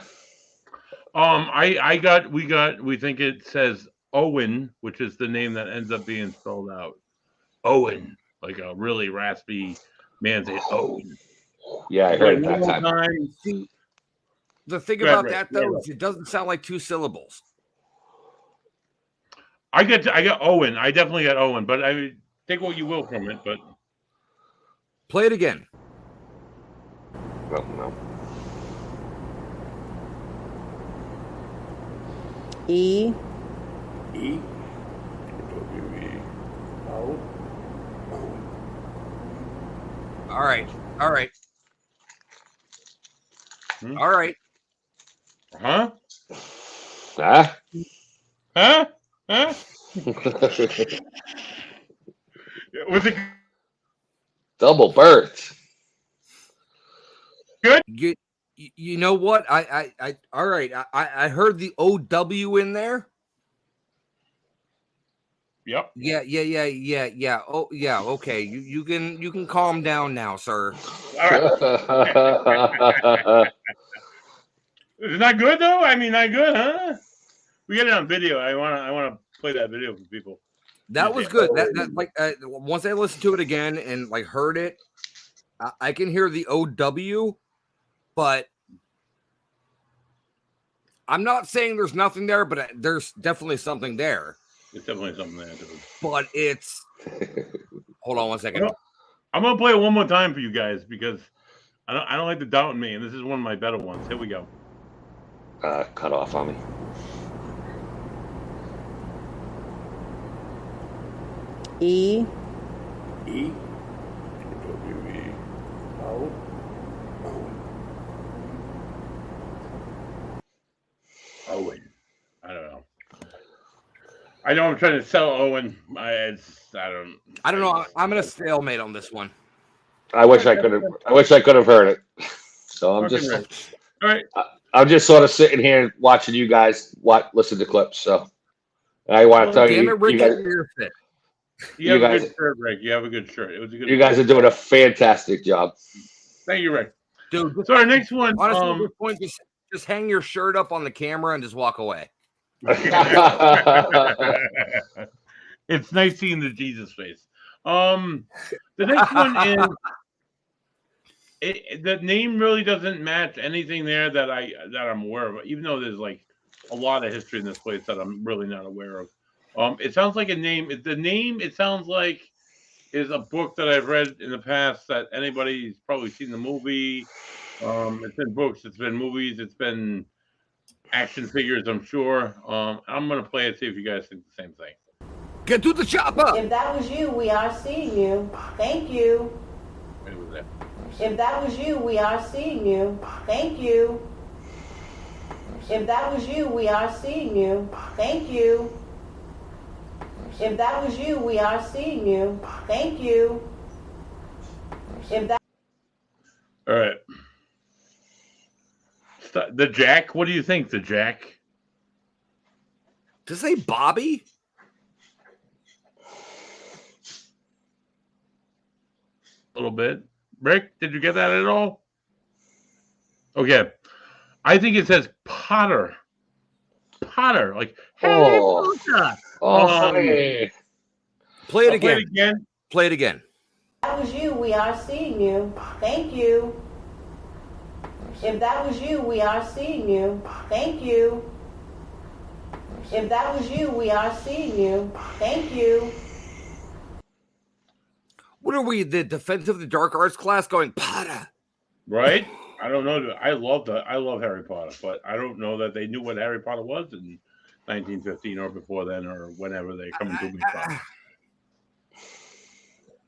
We think it says Owen, which is the name that ends up being spelled out. Owen, like a really raspy man saying Owen. Yeah, I heard it that time. The thing about that though is it doesn't sound like two syllables. I got Owen. I definitely got Owen, but I mean, take what you will from it. But play it again. No. E. E. W-E. O. All right. huh? Was it Double birth. good? You know what? I all right. I heard the OW in there. Yep. Yeah. Oh, yeah. Okay. You can calm down now, sir. All right. Is it not good though? I mean, not good, huh? We get it on video. I want to play that video for people. That was good. That like once I listened to it again and like heard it, I can hear the OW, but I'm not saying there's nothing there, but there's definitely something there. There's definitely something there. But it's hold on one second. I'm gonna play it one more time for you guys because I don't like the doubt in me, and this is one of my better ones. Here we go. Cut off on me. E. E. W-E. Oh. Owen. I don't know. I know I'm trying to sell Owen. I don't know. I'm gonna stalemate on this one. I wish I could have heard it. So I'm just. All right. I'm just sort of sitting here watching you guys listen to clips. So I want to tell you, you guys. You have a good shirt, Rick. You have a good shirt. It was a good. You guys are doing a fantastic job. Thank you, Rick. Dude, so our next one. Honestly, at this point, just hang your shirt up on the camera and just walk away. It's nice seeing the Jesus face. The next one is the name really doesn't match anything there that I'm aware of, even though there's like a lot of history in this place that I'm really not aware of. It sounds like a name. The name it sounds like is a book that I've read in the past that anybody's probably seen the movie. It's been books, it's been movies, it's been action figures, I'm sure. I'm gonna play it, see if you guys think the same thing. Get to the chopper. If that was you, we are seeing you. Thank you. Wait, what was that? If that was you, we are seeing you. Thank you. If that was you, we are seeing you. Thank you. If that was you, we are seeing you. Thank you. If that. All right. The Jack. What do you think? The Jack. Does it say Bobby? A little bit. Rick, did you get that at all? Okay. I think it says Potter. Potter. Like, hey, Potter. Hey. Play it again. Play it again. If that was you, we are seeing you. Thank you. If that was you, we are seeing you. Thank you. If that was you, we are seeing you. Thank you. What are we, the Defense of the Dark Arts class going, Potter? Right? I don't know. I love Harry Potter, but I don't know that they knew what Harry Potter was in 1915 or before then or whenever they come to me from.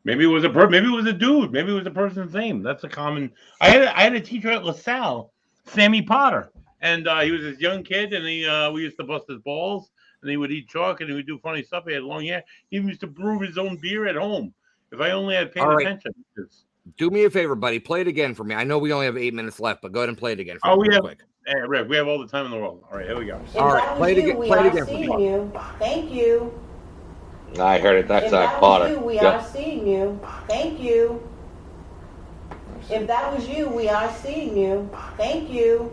Maybe it was a dude. Maybe it was a person's name. That's a common. I had a teacher at LaSalle, Sammy Potter, and he was this young kid, and we used to bust his balls, and he would eat chalk, and he would do funny stuff. He had long hair. He used to brew his own beer at home. If I only had paid attention. Do me a favor, buddy. Play it again for me. I know we only have 8 minutes left, but go ahead and play it again for me real quick. Hey, Rick, we have all the time in the world. All right, here we go. All right, play it again. Play it again for me. You. Thank you. I heard it. That's Potter. You, we are seeing you. Thank you. If that was you, we are seeing you. Thank you.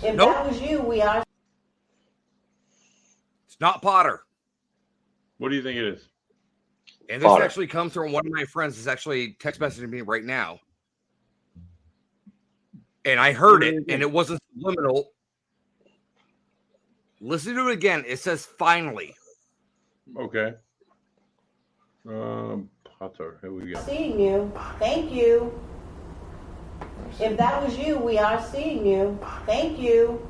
If that was you, we are. It's not Potter. What do you think it is? And this actually comes from one of my friends is actually text messaging me right now. And I heard it, and it wasn't subliminal. Listen to it again. It says finally. Okay. Potter. Here we go. Seeing you. Thank you. If that was you, we are seeing you. Thank you.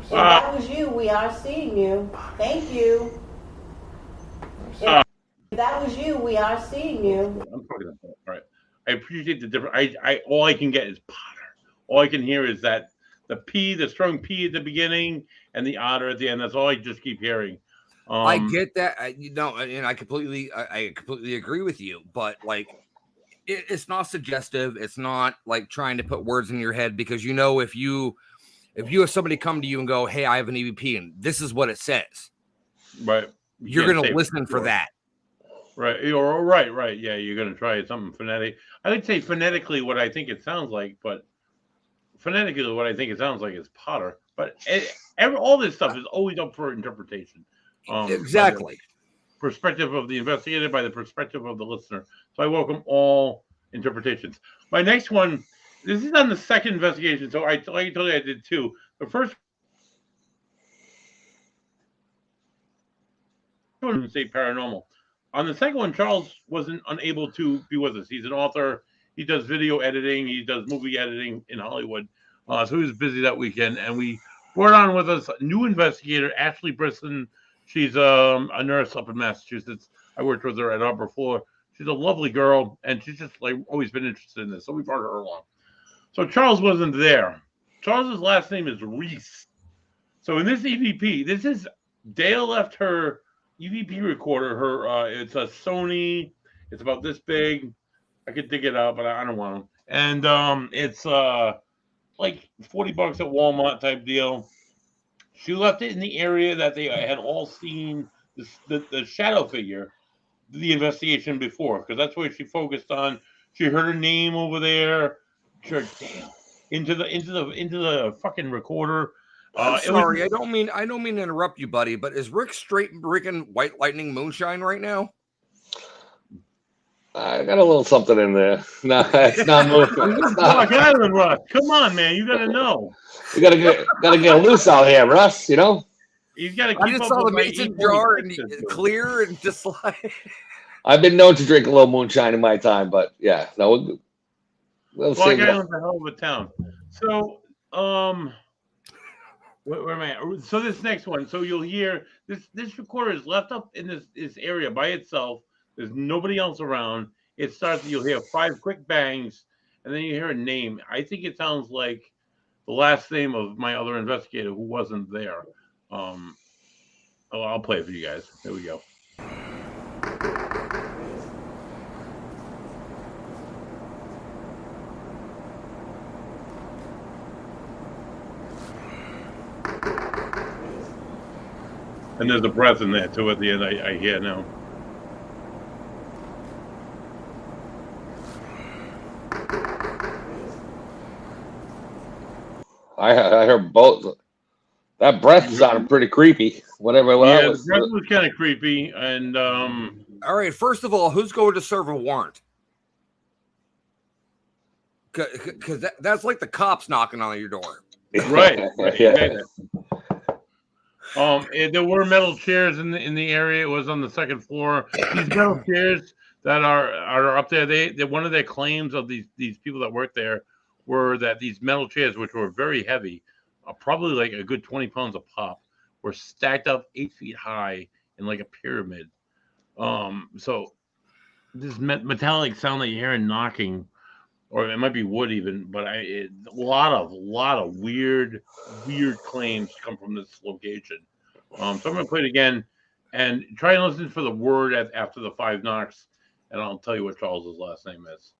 If that was you, we are seeing you. Thank you. If that was you, we are seeing you. I'm talking about. All right. I appreciate the difference. I all I can get is Potter. All I can hear is that the P, the strong P at the beginning, and the otter at the end. That's all I just keep hearing. I get that, and I completely agree with you. But like, it's not suggestive. It's not like trying to put words in your head because if you have somebody come to you and go, "Hey, I have an EVP," and this is what it says, right? You're going to listen for that. Right. You're right. Yeah, you're going to try something phonetic. I would say phonetically what I think it sounds like, but phonetically what I think it sounds like is Potter. But all this stuff is always up for interpretation. Exactly. Perspective of the investigator by the perspective of the listener. So I welcome all interpretations. My next one, this is on the second investigation. So like I told you, I did two. The first one would say paranormal. On the second one, Charles wasn't unable to be with us. He's an author. he does video editing, he does movie editing in Hollywood. So he was busy that weekend, and we brought on with us a new investigator, Ashley Brisson. She's a nurse up in Massachusetts. I worked with her at Upper Floor. She's a lovely girl, and she's just like always been interested in this. So we brought her along. So Charles wasn't there. Charles's last name is Reese. So in this EVP, this is Dale left her EVP recorder. Her it's a Sony. It's about this big. I could dig it out, but I don't want to. And it's like $40 at Walmart type deal. She left it in the area that they had all seen the shadow figure, the investigation before, because that's where she focused on. She heard her name over there. She heard, damn, into the fucking recorder. Sorry, I don't mean to interrupt you, buddy, but is Rick straight drinking White Lightning moonshine right now? I got a little something in there. No, it's not moving. Island, Russ. Come on, man. You got to know. You gotta get loose out here, Russ. You know. He's got to keep I just saw the mason jar and clear and just like. I've been known to drink a little moonshine in my time, but yeah, no. We'll Black Island's a hell of a town. So, where am I? So this next one. So you'll hear this recorder is left up in this area by itself. There's nobody else around. It starts. You'll hear 5 quick bangs, and then you hear a name. I think it sounds like the last name of my other investigator who wasn't there. I'll play it for you guys. There we go. And there's a breath in there too at the end. I hear now. I heard both. That breath sounded pretty creepy. Whatever. Yeah, that was, the breath was kind of creepy. And all right, first of all, who's going to serve a warrant? Because that's like the cops knocking on your door. Right. Yeah. There were metal chairs in the area. It was on the second floor. These metal chairs that are up there. They one of their claims of these people that work there were that these metal chairs, which were very heavy, probably like a good 20 pounds a pop, were stacked up 8 feet high in like a pyramid. So this metallic sound that you hear knocking, or it might be wood even, but a lot of weird claims come from this location. So I'm gonna play it again and try and listen for the word after the 5 knocks, and I'll tell you what Charles's last name is.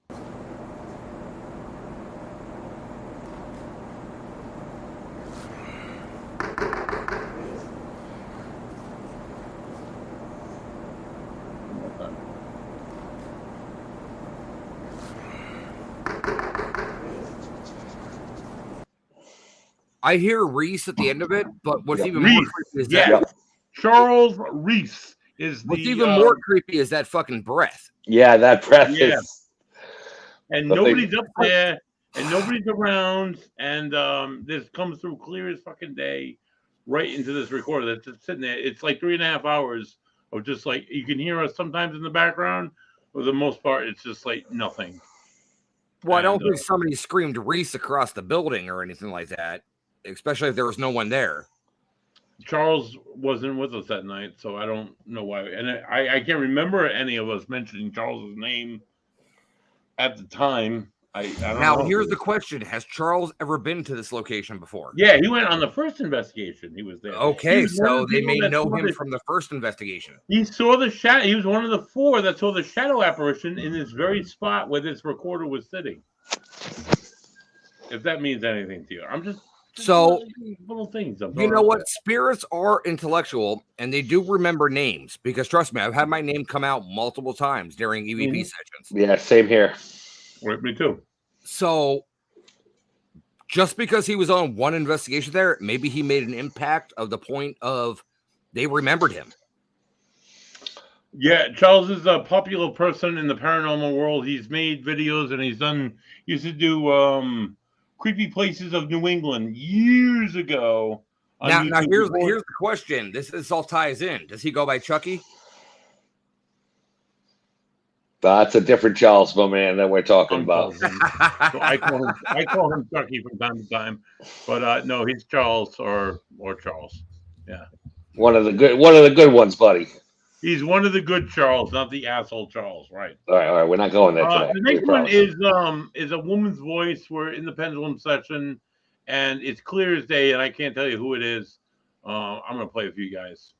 I hear Reese at the end of it, but what's even more creepy is that Charles Reese is what's even more creepy is that fucking breath. Yeah, that breath is. And nobody's up there, and nobody's around, and this comes through clear as fucking day, right into this recorder that's just sitting there. It's like 3.5 hours of just like you can hear us sometimes in the background, but for the most part, it's just like nothing. Well, I don't think somebody screamed Reese across the building or anything like that, especially if there was no one there. Charles wasn't with us that night, so I don't know why. And I can't remember any of us mentioning Charles's name at the time. I don't know. Here's the question. Has Charles ever been to this location before? Yeah, he went on the first investigation. He was there. Okay, so they may know him from the first investigation. He saw the shadow. He was one of the 4 that saw the shadow apparition in this very spot where this recorder was sitting. If that means anything to you. I'm just so little things. You know what? Spirits are intellectual, and they do remember names. Because trust me, I've had my name come out multiple times during EVP sessions. Yeah, same here. Me too. So, just because he was on one investigation there, maybe he made an impact of the point of they remembered him. Yeah, Charles is a popular person in the paranormal world. He's made videos and used to do creepy places of New England years ago. Now here's the question. This all ties in. Does he go by Chucky? That's a different Charles, my man, that we're talking about. So I call him Chucky from time to time, but no, he's Charles or Charles. Yeah, One of the good ones, buddy. he's one of the good Charles, not the asshole Charles. Right. All right, we're not going there today. The next one is a woman's voice. We're in the pendulum section, and it's clear as day, and I can't tell you who it is. I'm gonna play it for you guys.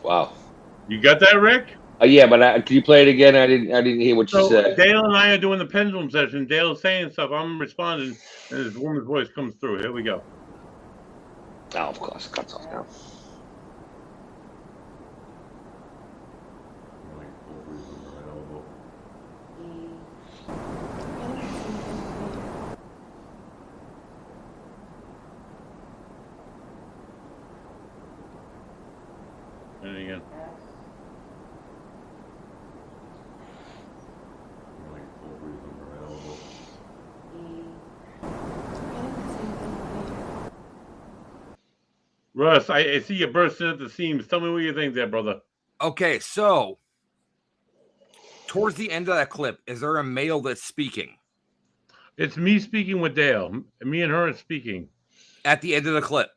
Wow. You got that, Rick? Yeah, but can you play it again? I didn't hear what you said. Dale and I are doing the pendulum session. Dale's saying stuff. I'm responding, and this woman's voice comes through. Here we go. Oh, of course, it cuts off now. And again. Russ, I see you bursting at the seams. Tell me what you think there, brother. Okay, so towards the end of that clip, is there a male that's speaking? It's me speaking with Dale. Me and her are speaking. At the end of the clip?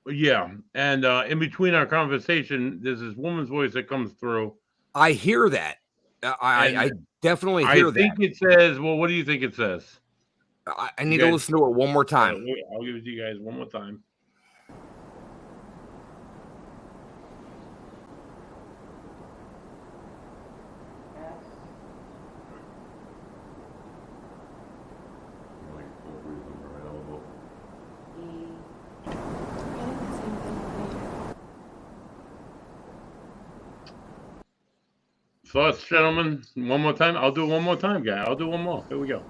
Yeah, and in between our conversation, there's this woman's voice that comes through. I hear that. I definitely hear that. I think it says, well, what do you think it says? I need to listen to it one more time. I'll give it to you guys one more time. Thoughts, gentlemen? One more time? I'll do it one more time, guy. I'll do one more. Here we go.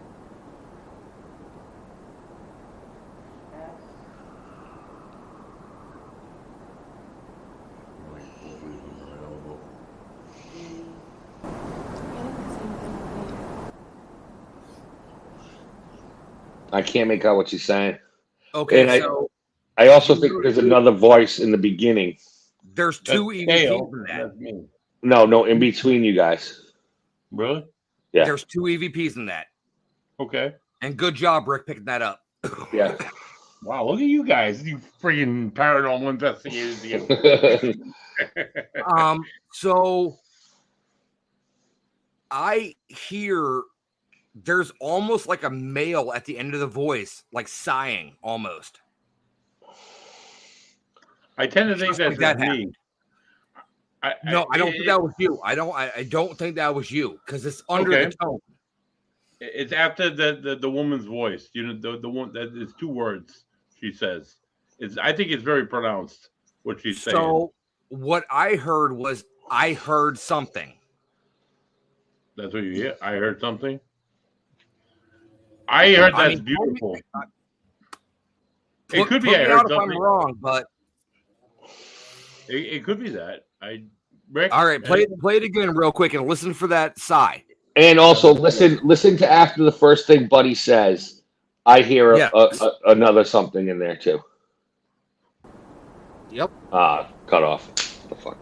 I can't make out what she's saying. Okay, and so I also think there's another voice in the beginning. There's two EVPs in that. No, in between you guys. Really? Yeah. There's two EVPs in that. Okay. And good job, Rick, picking that up. Yeah. Wow, look at you guys, you freaking paranormal investigators. So I hear there's almost like a male at the end of the voice, like sighing almost. I tend to think that's that me. I don't think that was you. I don't think that was you because it's under the tone. It's after the woman's voice. You know, the one that is 2 words she says. I think it's very pronounced what she's saying. So what I heard was I heard something. That's what you hear? I heard something. I heard that's beautiful. It could be I heard something. I'm wrong, but it could be that. Rick, all right, play it again real quick and listen for that sigh. And also listen to after the first thing Buddy says. I hear another something in there too. Yep. Cut off. What the fuck?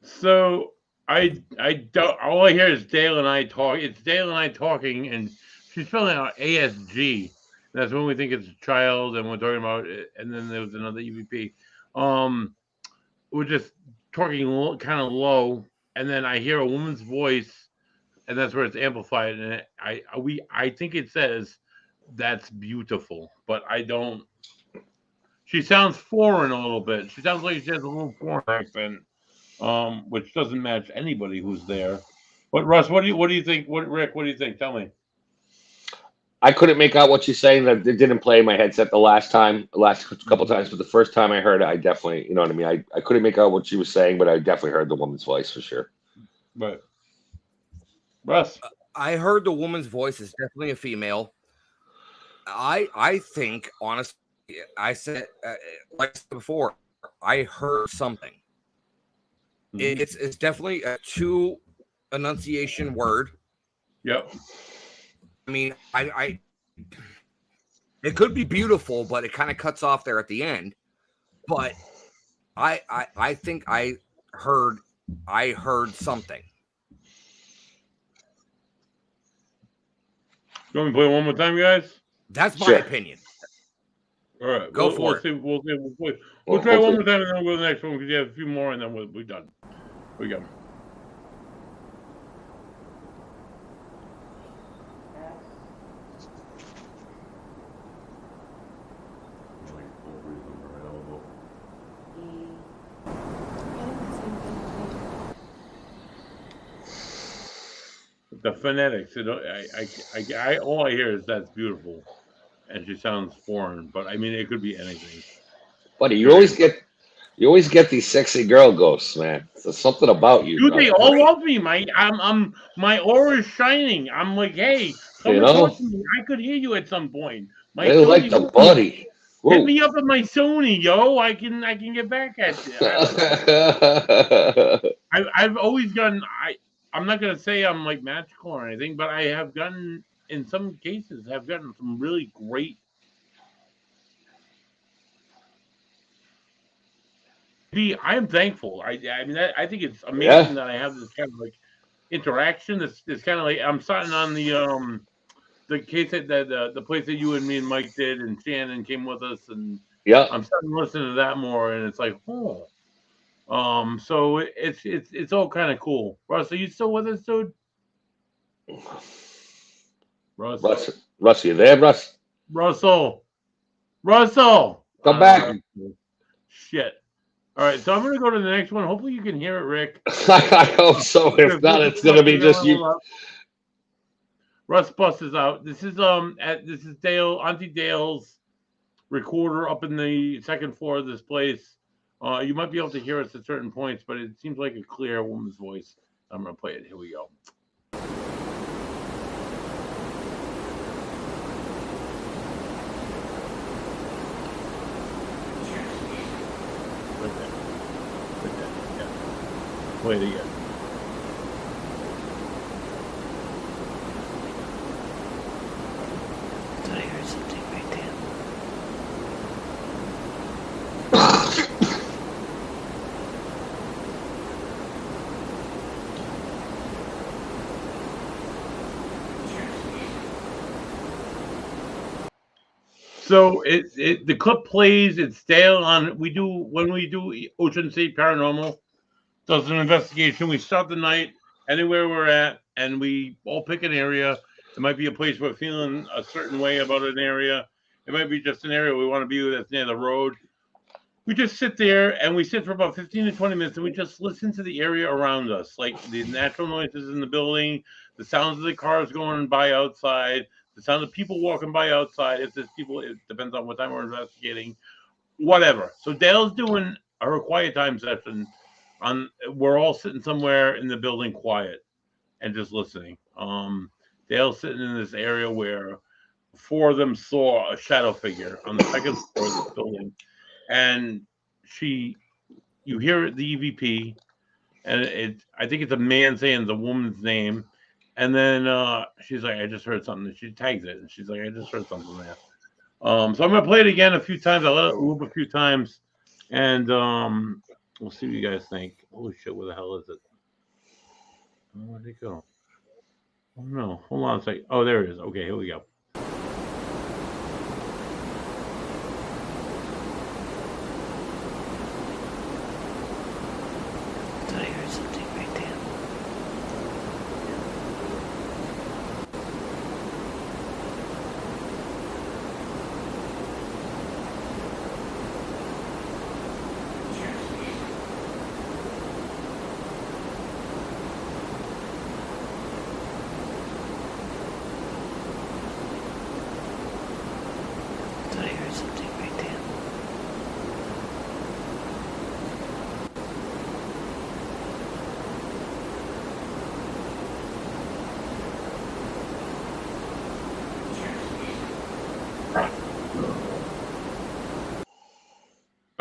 So I don't. All I hear is Dale and I talk. It's Dale and I talking, and she's spelling out ASG. That's when we think it's a child, and we're talking about it. And then there was another EVP. We're just talking kind of low, and then I hear a woman's voice, and that's where it's amplified. And I think it says, "That's beautiful," but I don't. She sounds foreign a little bit. She sounds like she has a little foreign accent. Which doesn't match anybody who's there. But Russ, what do you think? Rick, what do you think? Tell me. I couldn't make out what she's saying. That it didn't play in my headset the last couple times, but the first time I heard it, I definitely, you know what I mean. I couldn't make out what she was saying, but I definitely heard the woman's voice for sure. But Russ, I heard the woman's voice is definitely a female. I think honestly, I said like before, I heard something. It's definitely a 2 enunciation word. Yep. I mean, I it could be beautiful, but it kind of cuts off there at the end. But I think I heard something. You want me to play it one more time, guys? That's my Sure. opinion. All right, Go for it. See, we'll try one more time, and then we'll go to the next one because you have a few more, and then we're done. We go. The phonetics, I all I hear is that's beautiful, and she sounds foreign, but I mean it could be anything. Buddy, you always get these sexy girl ghosts, man. There's something about you. Dude, brother. they all love me. My aura is shining. I'm like, hey, come You and know? talk to me. I could hear you at some point. My They like the Sony- buddy. Hit Whoa. me up at my Sony, yo. I can get back at you. I've always gotten. I'm not gonna say I'm like magical or anything, but I have gotten, in some cases, have gotten some really great. I am thankful. I mean, I think it's amazing that I have this kind of like interaction. This kind of like I'm starting on the case that the place that you and me and Mike did, and Shannon came with us, and Yeah. I'm starting to listen to that more, and it's like, oh. So it's all kind of cool. Russ, are you still with us, dude? Russ, you there, Russ? Russell. Come back. Shit. All right, so I'm gonna go to the next one. Hopefully you can hear it, Rick. I hope so. If not, it's gonna be just you. Russ Bus is out. This is Dale, Auntie Dale's recorder up in the second floor of this place. You might be able to hear us at certain points, but it seems like a clear woman's voice. I'm gonna play it. Here we go. Right there. Yeah. Play it again. I heard something right there. So the clip plays. It's Dale on. When we do Ocean State Paranormal, does an investigation. We start the night anywhere we're at, and we all pick an area. It might be a place we're feeling a certain way about an area. It might be just an area we want to be that's near the road. We just sit there and we sit for about 15 to 20 minutes and we just listen to the area around us, like the natural noises in the building, the sounds of the cars going by outside, the sound of people walking by outside. If there's people, it depends on what time we're investigating, whatever. So Dale's doing her quiet time session. We're all sitting somewhere in the building quiet and just listening. Dale's sitting in this area where 4 of them saw a shadow figure on the second floor of the building. And you hear the EVP, and I think it's a man saying the woman's name. And then she's like, I just heard something. She tags it, and she's like, I just heard something there. So I'm going to play it again a few times. I'll let it loop a few times, and we'll see what you guys think. Holy shit, where the hell is it? Where'd it go? Oh, no. Hold on a second. Oh, there it is. Okay, here we go. I heard something right there.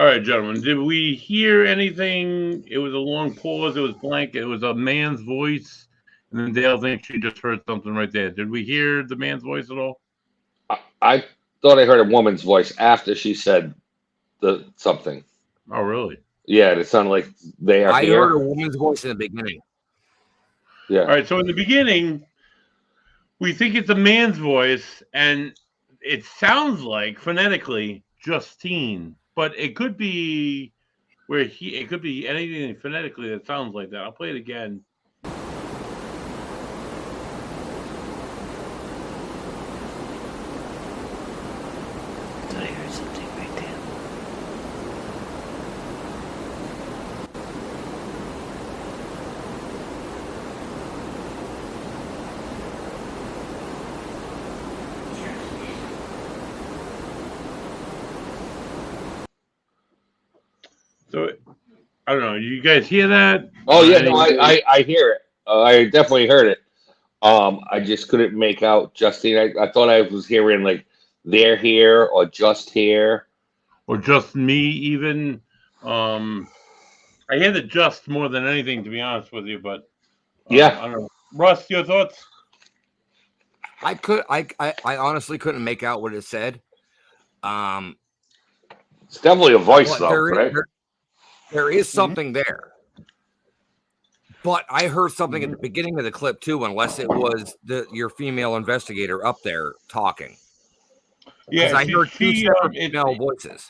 All right, gentlemen. Did we hear anything? It was a long pause. It was blank. It was a man's voice. And then Dale thinks she just heard something right there. Did we hear the man's voice at all? I thought I heard a woman's voice after she said something. Oh, really? Yeah, it sounded like they are I here. heard a woman's voice in the beginning. Yeah. All right. So in the beginning, we think it's a man's voice, and it sounds like phonetically Justine, but it could be it could be anything phonetically that sounds like that. I'll play it again. I heard something right there. So I don't know. You guys hear that? Oh yeah, no, I hear it. I definitely heard it. I just couldn't make out Justine. I thought I was hearing like they're here or just here or just me even. I hear the just more than anything, to be honest with you. But yeah, I don't know. Russ, your thoughts? I honestly couldn't make out what it said. It's definitely a voice though, right? There is something there. But I heard something at the beginning of the clip too, unless it was your female investigator up there talking. Yeah, I heard two separate female voices.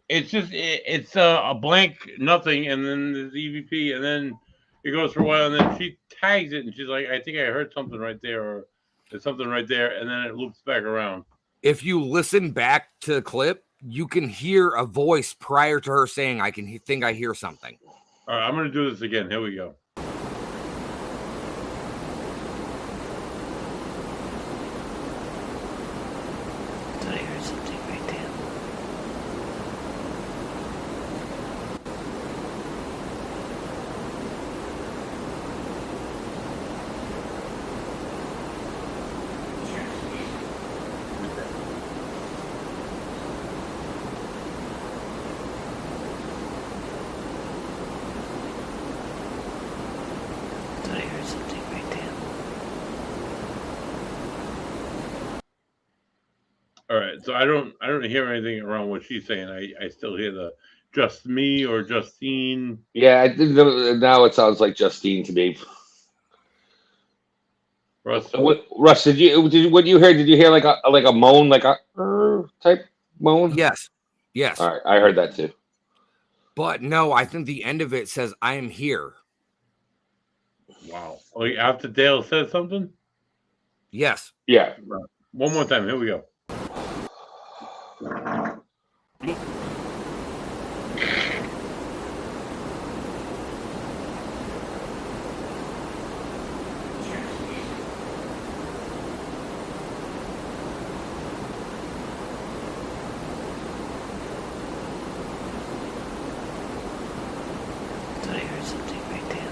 It's just it's a blank nothing, and then the EVP, and then it goes for a while, and then she tags it, and she's like, "I think I heard something right there, or there's something right there," and then it loops back around. If you listen back to the clip, you can hear a voice prior to her saying, "I can think I hear something." All right, I'm going to do this again. Here we go. I heard something right there. I heard something right there. All right, so I don't hear anything around what she's saying. I still hear the just me or Justine. Yeah, now it sounds like Justine to me. Russ, Russ, what you heard? Did you hear like a moan, like a type moan? Yes. All right, I heard that too. But no, I think the end of it says, "I am here." wow. Oh, after Dale said something? Yes. Yeah. One more time. Here we go. I heard something right there.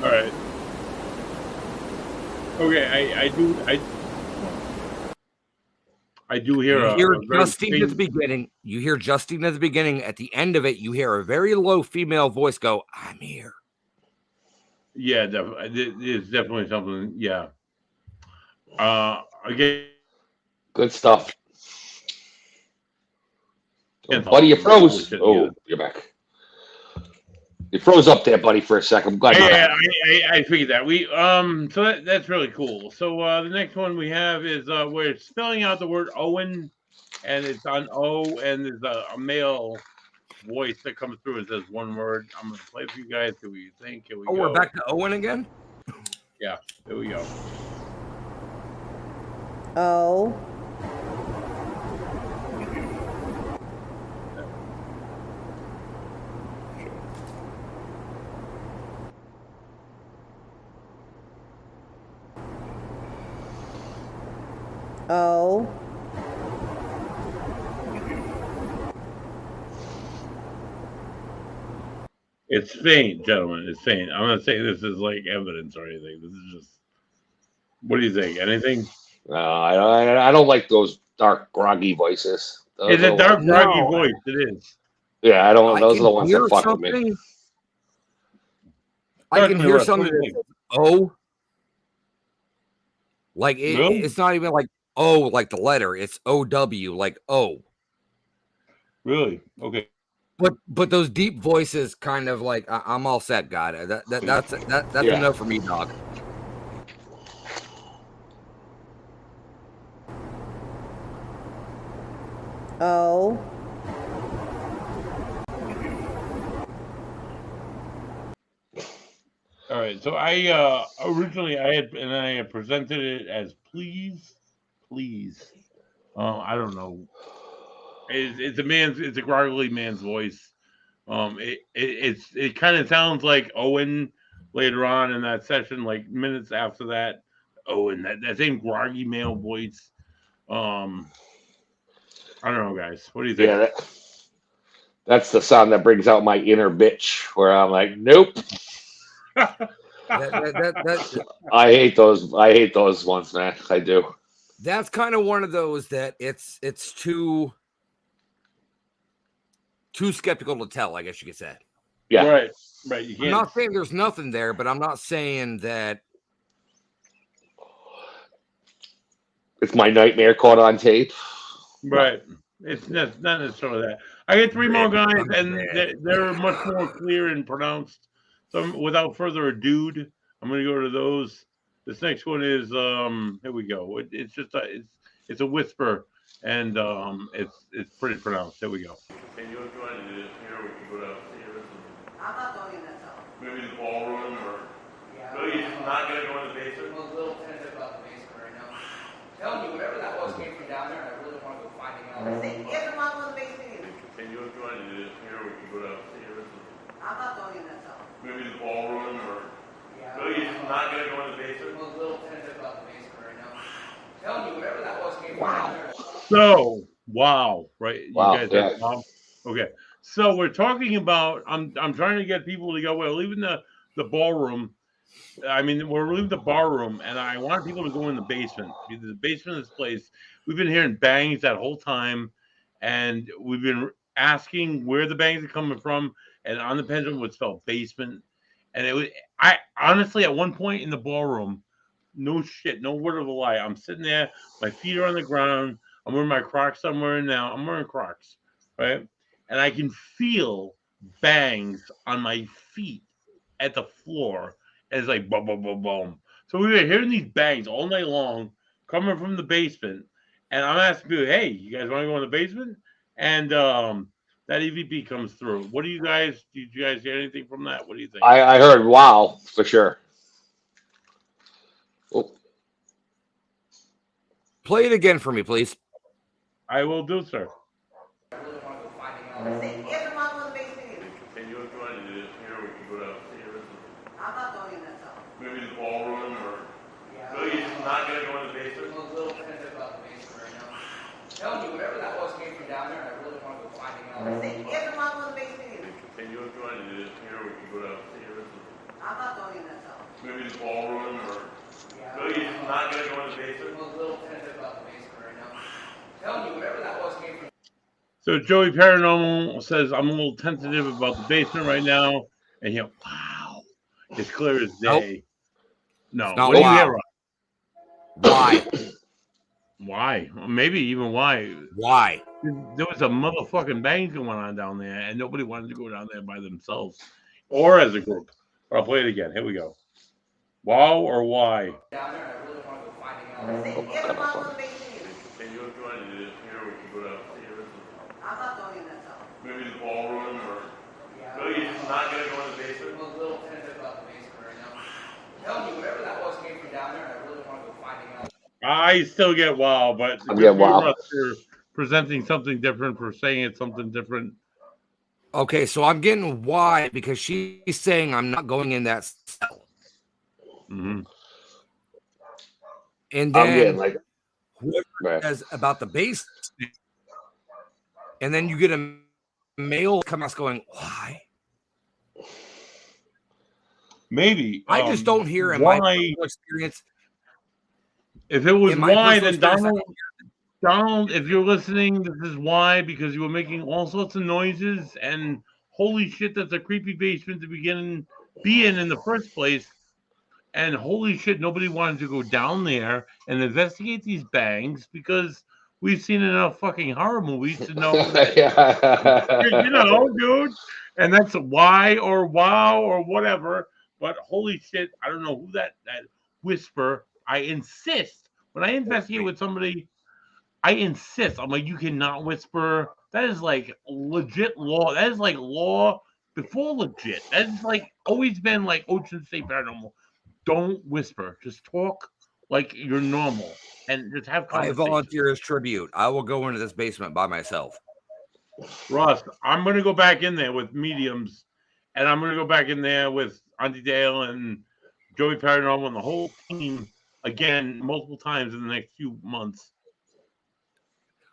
All right. Okay, I do hear You a hear very Justine at the beginning. You hear Justine at the beginning. At the end of it, you hear a very low female voice go, "I'm here." Yeah, it's definitely something. Yeah. Again, Good stuff. Buddy, you froze. Oh, you're back. You froze up there, buddy, for a second. I'm glad you're back. I figured that. So that's really cool. So the next one we have is we're spelling out the word Owen, and it's on O, and there's a male voice that comes through and says one word. I'm gonna play for you guys. See what you think. Here we go. We're back to Owen again. Yeah, here we go. Oh. Oh. It's faint, gentlemen. It's faint. I'm not saying this is like evidence or anything. This is just. What do you think? Anything? I don't like those dark, groggy voices. Those It's a are dark, like, groggy No, voice. It is. yeah, I don't. I Those are can the ones hear that fuck with me. something. I Talk can to me, hear Russ. What do something you that think? says "oh," like Really? it's not even like "oh" like the letter. It's "OW" like "oh." Really? Okay. But those deep voices, kind of like I'm all set, God. That's Yeah. enough for me, dog. Oh. All right. So I originally I had presented it as please. I don't know. It's a groggly man's voice. It kind of sounds like Owen later on in that session, like minutes after that. Owen, that same groggy male voice. I don't know, guys. What do you think? Yeah, that's the sound that brings out my inner bitch, where I'm like, nope. I hate those. I hate those ones, man. I do. That's kind of one of those that it's too skeptical to tell, I guess you could say. Yeah. Right. You I'm can't. not saying there's nothing there, but I'm not saying that. It's my nightmare caught on tape. Right. It's not necessarily that. I get three more guys, and they're much more clear and pronounced. So without further ado, I'm going to go to those. This next one is here we go. It's just it's a whisper, and it's pretty pronounced. Here we go. Can you join it here? We can go downstairs. I'm not going in that zone. Maybe the ballroom, or really, you're not going to go in the basement. I'm a little tentative about the basement right now. Telling you, whatever that was came from down there, and I really want to go finding out. Get them out of the basement. Can you join it here? We can go downstairs. I'm not going in that zone. Maybe the ballroom, or really, you're not going to go in the basement. I'm a little tentative about the basement right now. Telling you, whatever that was came from down there. So, wow, right? Wow, You guys yeah. have, wow. Okay. So we're talking about. I'm trying to get people to go. Well, leaving the ballroom. I mean, we're leaving the bar room, and I want people to go in the basement. Because the basement of this place, we've been hearing bangs that whole time, and we've been asking where the bangs are coming from. And on the pendulum would spell basement, and it was. I honestly, at one point in the ballroom, no shit, no word of a lie. I'm sitting there, my feet are on the ground. I'm wearing my Crocs somewhere now. I'm wearing Crocs, right? And I can feel bangs on my feet at the floor. And it's like boom, boom, boom, boom. So we were hearing these bangs all night long coming from the basement. And I'm asking people, hey, you guys want to go in the basement? And that EVP comes through. What do you guys, did you guys hear anything from that? What do you think? I heard wow for sure. Oh, Play it again for me, please. I will do, sir. I really want to go finding out. Get them out of the basement. Can you join it here? We can go downstairs. I'm not going in that zone. Maybe the ballroom, or really, you're not going to go in the basement. I'm a little tentative about the basement right now. Telling you, whatever that was came from down there, and I really want to go finding out. Get them out of the basement. Can you join it here? We can go downstairs. I'm not going in that zone. Maybe the ballroom, or really, you're not going to go in the basement. I'm a little tentative about the basement right now. Telling you, whatever that was came from. So Joey Paranormal says, I'm a little tentative about the basement right now. And you know, wow, it's clear as day. No, not what do you wow. hear? Rob? Why? Why? Or maybe even why? Why? There was a motherfucking bang going on down there, and nobody wanted to go down there by themselves or as a group. But I'll play it again. Here we go. Wow or why? Down there, and I really want to go finding out. Get them out of the basement. Can you join it here? We can go downstairs. I'm not going in that zone. Maybe the ballroom, or really, you're not going to go in the basement. I'm a little tentative about the basement right now. Telling you, whatever that was came from down there, and I really want to go finding out. I still get wow, but I get wow. for presenting something different, for saying it's something different. Okay, so I'm getting why because she's saying I'm not going in that cell. Mm-hmm. And I'm then getting like whoever right. says about the base, and then you get a male come out going, why? Maybe I just don't hear in why. my experience. If it was In my why, personal then experience, Donald, if you're listening, this is why, because you were making all sorts of noises, and holy shit, that's a creepy basement to be in the first place. And holy shit, nobody wanted to go down there and investigate these bangs because we've seen enough fucking horror movies to know that, you know, dude. And that's why or wow or whatever. But holy shit, I don't know who that whisper. I insist when I investigate with somebody, I insist. I'm like, you cannot whisper. That is like legit law. That is like law before legit. That is like always been like Ocean State Paranormal. Don't whisper. Just talk like you're normal and just have I conversation. volunteer as tribute. I will go into this basement by myself. Ross, I'm going to go back in there with mediums, and I'm going to go back in there with Auntie Dale and Joey Paranormal and the whole team again multiple times in the next few months.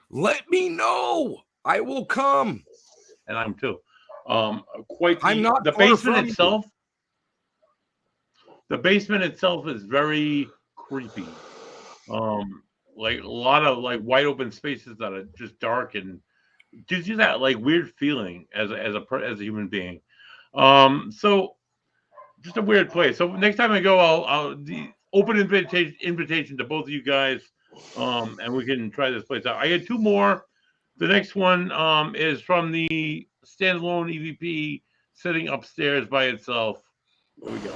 Let me know. I will come. And I'm too. I'm not the far basement from itself. The basement itself is very creepy. Like a lot of like wide open spaces that are just dark and gives you that like weird feeling as a human being. So just a weird place. So next time I go, I'll the open invitation to both of you guys, and we can try this place out. I had two more. The next one is from the standalone EVP sitting upstairs by itself. Here we go.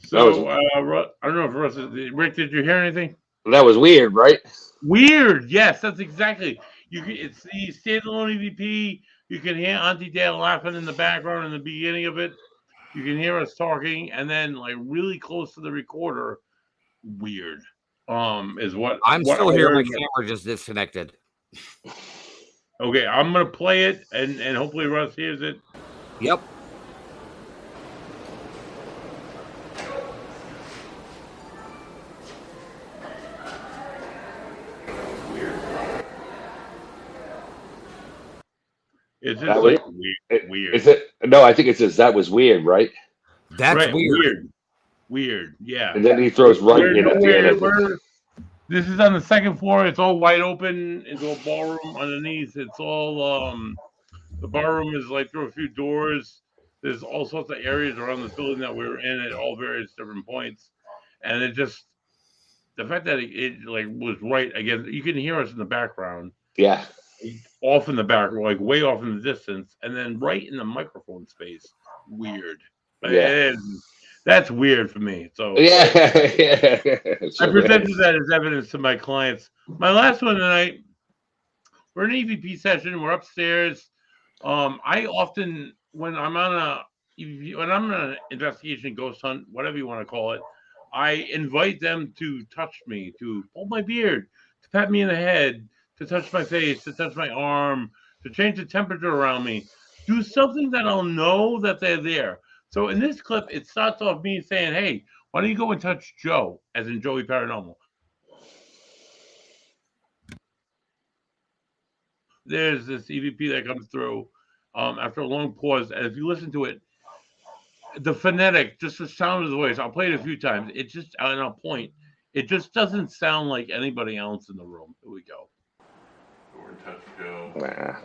So I don't know if Russ, Rick, did you hear anything? That was weird, right? Weird, yes, that's exactly. It's the standalone EVP. You can hear Auntie Dale laughing in the background in the beginning of it. You can hear us talking, and then like really close to the recorder. Weird. Is what I'm what still I here. My heard. camera just disconnected. Okay, I'm gonna play it, and hopefully Russ hears it. Yep. It's just like weird. Is it? No, I think it says that was weird, right? That's right, weird. Weird, yeah. And then he throws right in at the end. This is on the second floor. It's all wide open into a ballroom underneath. It's all the ballroom is like through a few doors. There's all sorts of areas around this building that we were in at all various different points, and it just the fact that it like was right again. You can hear us in the background. Yeah. Off in the back, like way off in the distance, and then right in the microphone space. Weird. Yeah. That's weird for me. So yeah. I presented that as evidence to my clients. My last one tonight, we're in an EVP session. We're upstairs. I often, when I'm on an investigation, ghost hunt, whatever you want to call it, I invite them to touch me, to hold my beard, to pat me in the head, to touch my face, to touch my arm, to change the temperature around me, do something that I'll know that they're there. So in this clip, it starts off me saying, hey, why don't you go and touch Joe, as in Joey Paranormal. There's this EVP that comes through after a long pause, and if you listen to it, the phonetic, just the sound of the voice, I'll play it a few times. It just, and I'll point, it just doesn't sound like anybody else in the room. Here we go. Or touch Joe. Nah.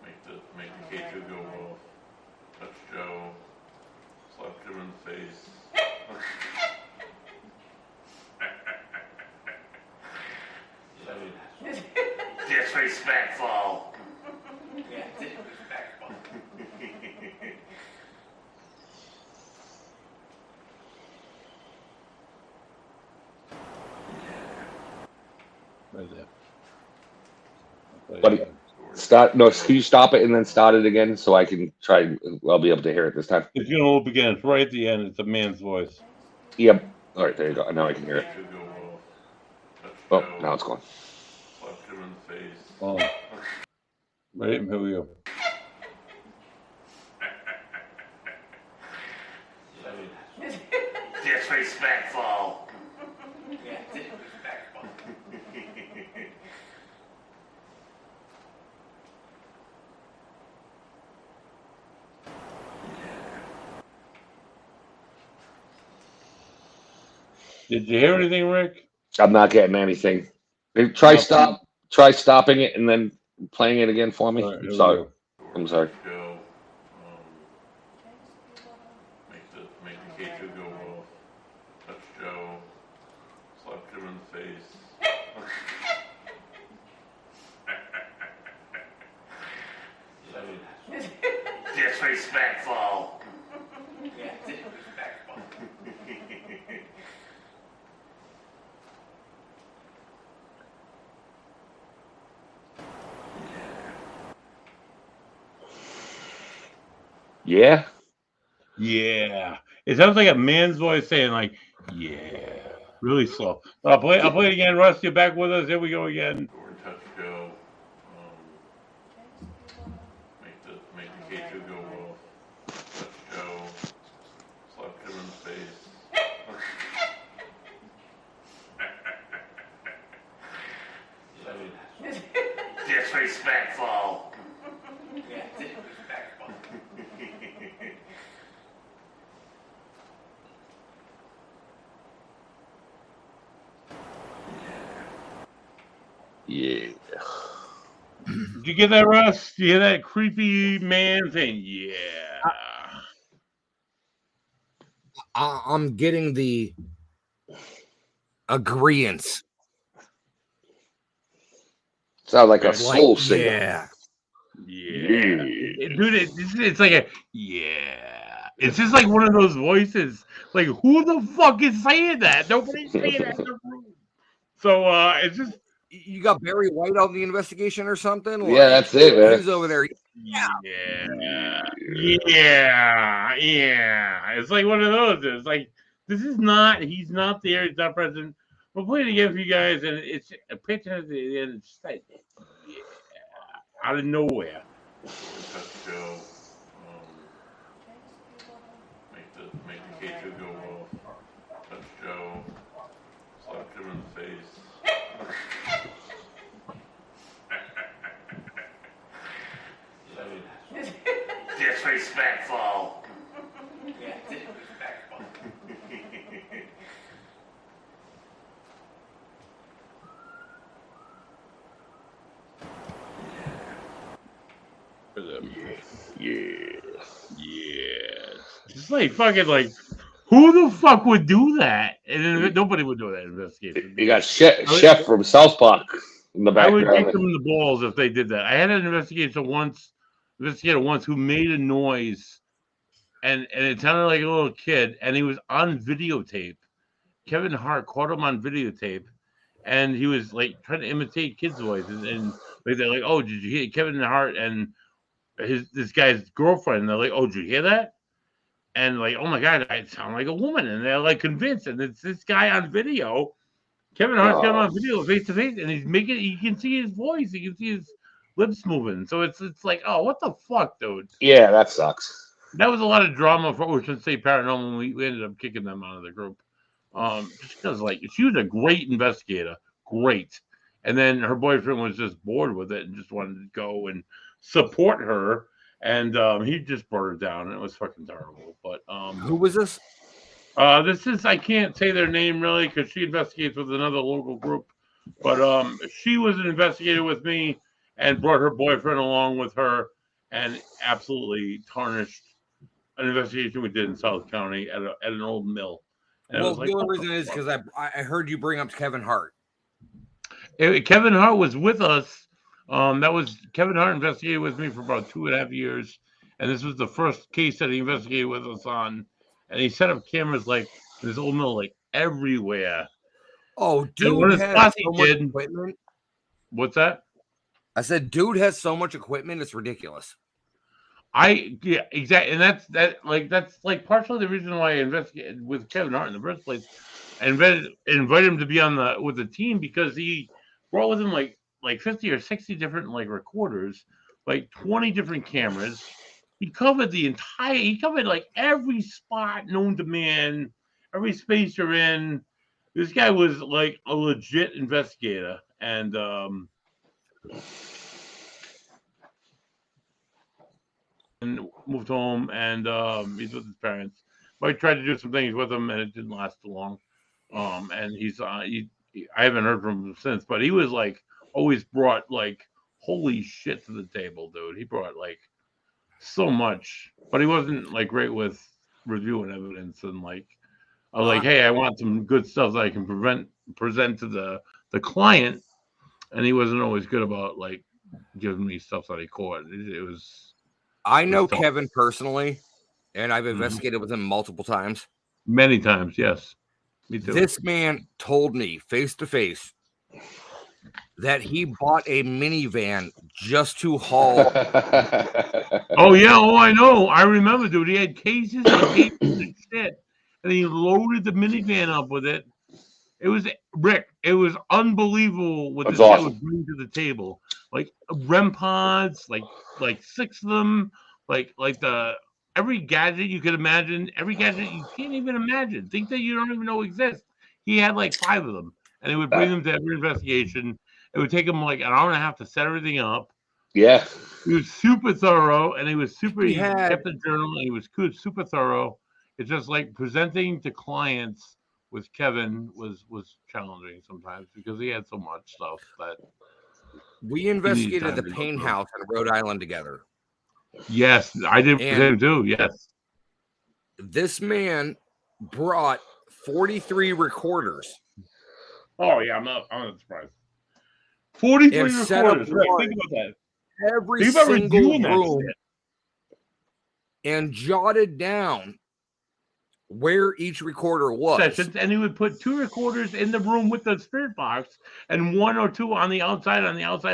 Make the K2 go off. Touch Joe. Slap Jim in the face. Disrespectful. Yeah, disrespectful. Right there. Buddy, start. No, can you stop it and then start it again so I can try? I'll be able to hear it this time. It's going to loop again. It's right at the end. It's a man's voice. Yep. All right, there you go. Now I can hear it. Oh, now it's gone. Slap Jim in the face. Oh. Right, here we go. Disrespectful. Yeah, disrespectful. Did you hear anything, Rick? I'm not getting anything. Try stopping it and then playing it again for me. All right, I'm here we sorry. go. I'm sorry. Go. Make the K2 go off. Touch Joe. Slap Jim in the face. Disrespectful. Yeah, disrespectful. Yeah. Yeah. It sounds like a man's voice saying, like, yeah. Really slow. I'll play it again. Russ, you're back with us. Here we go again. Door touch Joe. Make the K2 go off. Touch Joe. Slap Jim in the face. Disrespectful. Yeah, disrespectful. Yeah. Did you get that, Russ? Did you hear that creepy man saying, yeah? I'm getting the agreeance. Sounds like a Like, soul singer. Yeah. Yeah. Dude, it's like a, yeah. It's just like one of those voices. Like, who the fuck is saying that? Nobody's saying that in the room. So it's just, You got Barry White on the investigation or something? Yeah, that's it, man. He's over there. yeah. It's like one of those. It's like, he's not there. He's not present. We'll play it again for you guys, and it's a picture at the end. It's just like, yeah, out of nowhere. Touch Joe. Make the K2 go off. Touch Joe. Slap Jim in the face. Disrespectful. Yeah, disrespectful. Yeah. It's like fucking like, who the fuck would do that? And then nobody would do that investigation. You got Chef from South Park in the I would kick background. them in the balls if they did that. I had an investigator once who made a noise, and it sounded like a little kid, and he was on videotape. Kevin Hart caught him on videotape, and he was like trying to imitate kids' voices, and like they're like, "Oh, did you hear Kevin Hart and this guy's girlfriend?" And they're like, "Oh, did you hear that?" And like, "Oh my god, I sound like a woman," and they're like convinced, and it's this guy on video. Kevin Hart's got him on video face to face, and he's making. You can see his voice. You can see his lips moving. So it's like, oh, what the fuck, dude? Yeah, that sucks. That was a lot of drama for Ocean State Paranormal. We ended up kicking them out of the group, just because like she was a great investigator, great, and then her boyfriend was just bored with it and just wanted to go and support her, and he just brought her down, and it was fucking terrible. But Who was this? this is, I can't say their name really because she investigates with another local group, but she was an investigator with me and brought her boyfriend along with her and absolutely tarnished an investigation we did in South County at an old mill. And Well, it was the like, only reason is because I heard you bring up Kevin Hart. Kevin Hart was with us. That was Kevin Hart investigated with me for about 2.5 years, and this was the first case that he investigated with us on. And he set up cameras like in this old mill, like everywhere. Oh, And dude what his has posse so much did. equipment. What's that? I said, dude has so much equipment, it's ridiculous. Yeah, exactly, and that's partially the reason why I investigated with Kevin Hart in the first place. I invited him to be on with the team because he brought with him like 50 or 60 different like recorders, like 20 different cameras. He covered like every spot known to man, every space you're in. This guy was like a legit investigator, and moved home, and he's with his parents. But I tried to do some things with him, and it didn't last too long. And I haven't heard from him since, but he was like always brought like holy shit to the table, dude. He brought like so much, but he wasn't like great with reviewing evidence and like, I was like, hey, I want some good stuff that I can present to the client, and he wasn't always good about like giving me stuff that he caught. It was. I know Kevin personally, and I've investigated with him multiple times. Many times, yes. Me too. This man told me face to face that he bought a minivan just to haul. Oh yeah, I know. I remember, dude. He had cases and cases and shit, and he loaded the minivan up with it. It was Rick. It was unbelievable what this guy would bring to the table. Like REM pods, like 6 of them, like every gadget you could imagine, every gadget you can't even imagine, things that you don't even know exist. He had like 5 of them, and he would bring them to every investigation. It would take him like an hour and a half to set everything up. Yeah. He was super thorough, and he was super. He kept a journal, and he was good, super thorough. It's just like presenting to clients with Kevin was challenging sometimes because he had so much stuff that. We investigated the Payne House in Rhode Island together. Yes, I did with him too. Yes. This man brought 43 recorders. Oh yeah, I'm not surprised. 43 recorders. Right, think about that. Every single room and jotted down where each recorder was. Sessions, and he would put 2 recorders in the room with the spirit box and 1 or 2 on the outside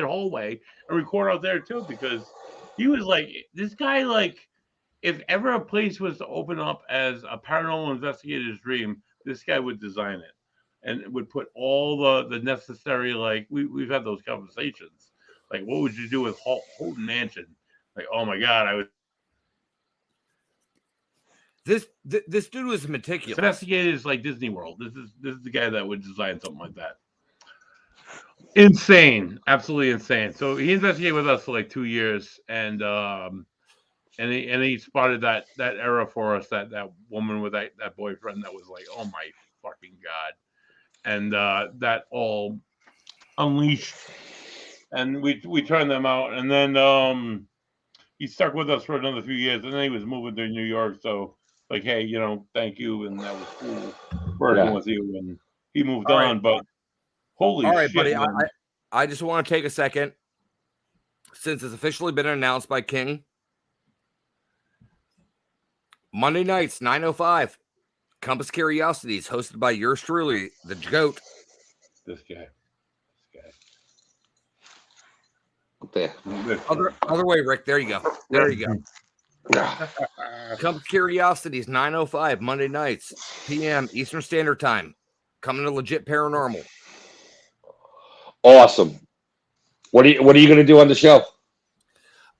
hallway and record out there too, because he was like, this guy, like, if ever a place was to open up as a paranormal investigator's dream, this guy would design it and would put all the necessary, like, we've had those conversations. Like, what would you do with Houghton Mansion? Like, oh my God, I would. This dude was meticulous. Investigated is like Disney World. This is the guy that would design something like that. Insane, absolutely insane. So he investigated with us for like 2 years, and he spotted that era for us. That woman with that boyfriend that was like, oh my fucking God, and that all unleashed, and we turned them out, and then he stuck with us for another few years, and then he was moving to New York, so. Like, hey, thank you, and that was cool working with you. And he moved on, but holy shit. All right, buddy, I just want to take a second, since it's officially been announced by King. Monday nights, 9:05, Compass Curiosities, hosted by yours truly, the GOAT. This guy. There. Other way, Rick. There you go. There you go. Compass Curiosities, 9:05 Monday nights, p.m. Eastern Standard Time. Coming to Legit Paranormal. Awesome. What are you going to do on the show?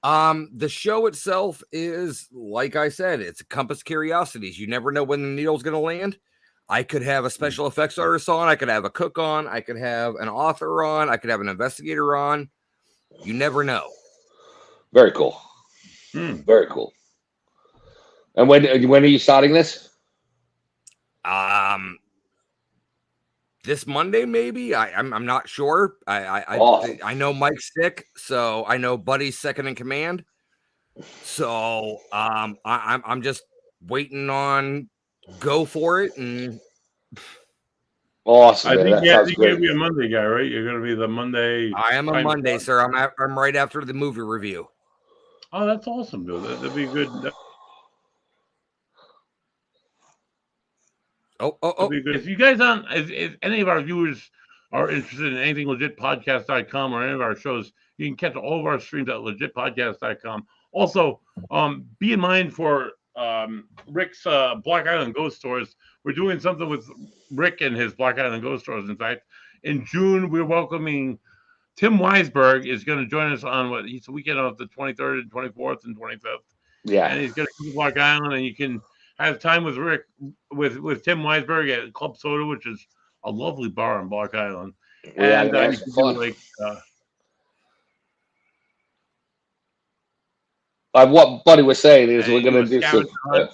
The show itself is, like I said, it's Compass Curiosities. You never know when the needle's going to land. I could have a special effects artist on. I could have a cook on. I could have an author on. I could have an investigator on. You never know. Very cool. Very cool. And when are you starting this? This Monday, maybe. I'm not sure. I know Mike's sick, so I know Buddy's second in command. So I'm just waiting on go for it and. Awesome. I think you're going to be a Monday guy, right? You're going to be the Monday. I am a Monday, sir. I'm right after the movie review. Oh, that's awesome, dude. That'd be good. If you guys if any of our viewers are interested in anything legitpodcast.com or any of our shows, you can catch all of our streams at legitpodcast.com. Also, be in mind for Rick's Black Island Ghost Stores. We're doing something with Rick and his Black Island Ghost Stores. In fact, in June, we're welcoming Tim Weisberg is going to join us on he's the weekend of the 23rd and 24th and 25th. Yeah. And he's going to come to Black Island, and you can have time with Rick, with Tim Weisberg at Club Soda, which is a lovely bar on Block Island. Yeah, And man, you it's can fun. do like What Buddy was saying is and we're you gonna a do scavenger some. hunt.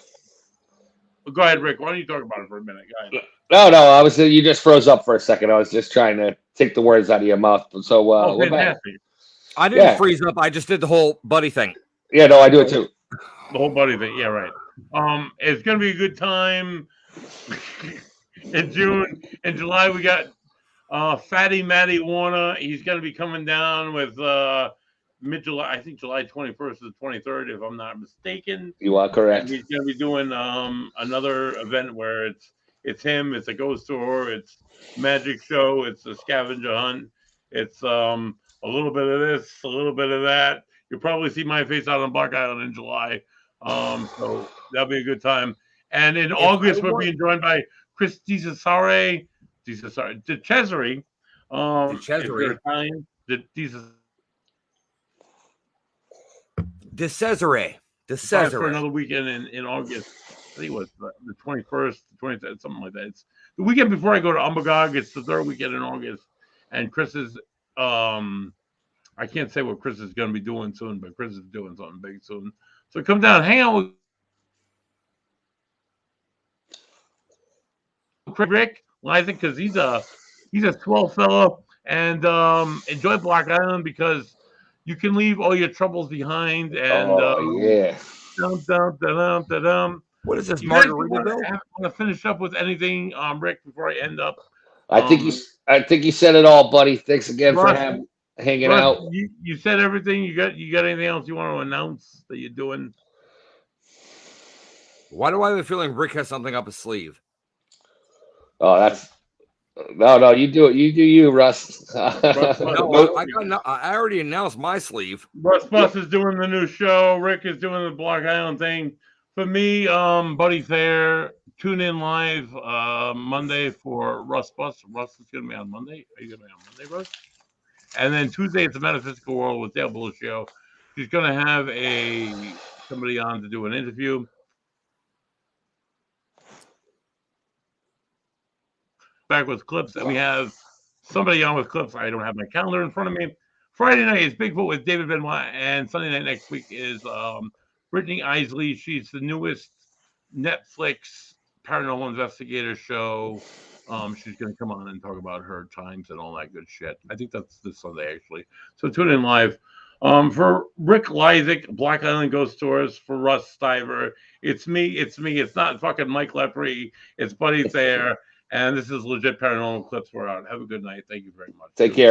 Go ahead, Rick. Why don't you talk about it for a minute? Go ahead. No, you just froze up for a second. I was just trying to take the words out of your mouth. So Oh, we're back. fantastic. I didn't Yeah. freeze up. I just did the whole buddy thing. Yeah, no, I do it too. The whole buddy thing. Yeah, right. It's gonna be a good time in June. In July, we got Fatty Matty Warner. He's gonna be coming down with mid-July. I think July 21st to the 23rd, if I'm not mistaken. You are correct. And he's gonna be doing another event where it's him. It's a ghost tour. It's magic show. It's a scavenger hunt. It's a little bit of this, a little bit of that. You'll probably see my face out on Block Island in July. So that'll be a good time. And in August, we're being joined by Chris DeCesare. DeCesare. If you're Italian. DeCesare. For another weekend in August. I think it was the 21st, 23rd, something like that. It's the weekend before I go to Umbagog. It's the third weekend in August. And Chris is, I can't say what Chris is going to be doing soon, but Chris is doing something big soon. So come down, hang out with Rick Lyzik, because he's a swell fellow, and enjoy Block Island because you can leave all your troubles behind. And yeah. What is this, you guys Margaritaville? want to finish up with anything, Rick, before I end up? I think you said it all, buddy. Thanks again Russ, for hanging Russ, out. You said everything. You got anything else you want to announce that you're doing? Why do I have a feeling Rick has something up his sleeve? Oh, that's no. You do it. You do you, Russ. No, I already announced my sleeve. Russ Bus is doing the new show. Rick is doing the Block Island thing. For me, Buddy Thayer, tune in live Monday for Russ Bus. Russ is going to be on Monday. Are you going to be on Monday, Russ? And then Tuesday, it's the Metaphysical World with Dale Belluccio. She's going to have somebody on to do an interview. Back with clips, and we have somebody on with clips. I don't have my calendar in front of me. Friday night is Bigfoot with David Benoit, and Sunday night next week is Brittany Isley. She's the newest Netflix paranormal investigator show. She's going to come on and talk about her times and all that good shit. I think that's this Sunday, actually. So tune in live. For Rick Lyzik, Block Island Ghost Tours, for Russ Stiver, it's me. It's not fucking Mike Lepre. It's Buddy Thayer. And this is Legit Paranormal Clips. We're out. Have a good night. Thank you very much. Take care.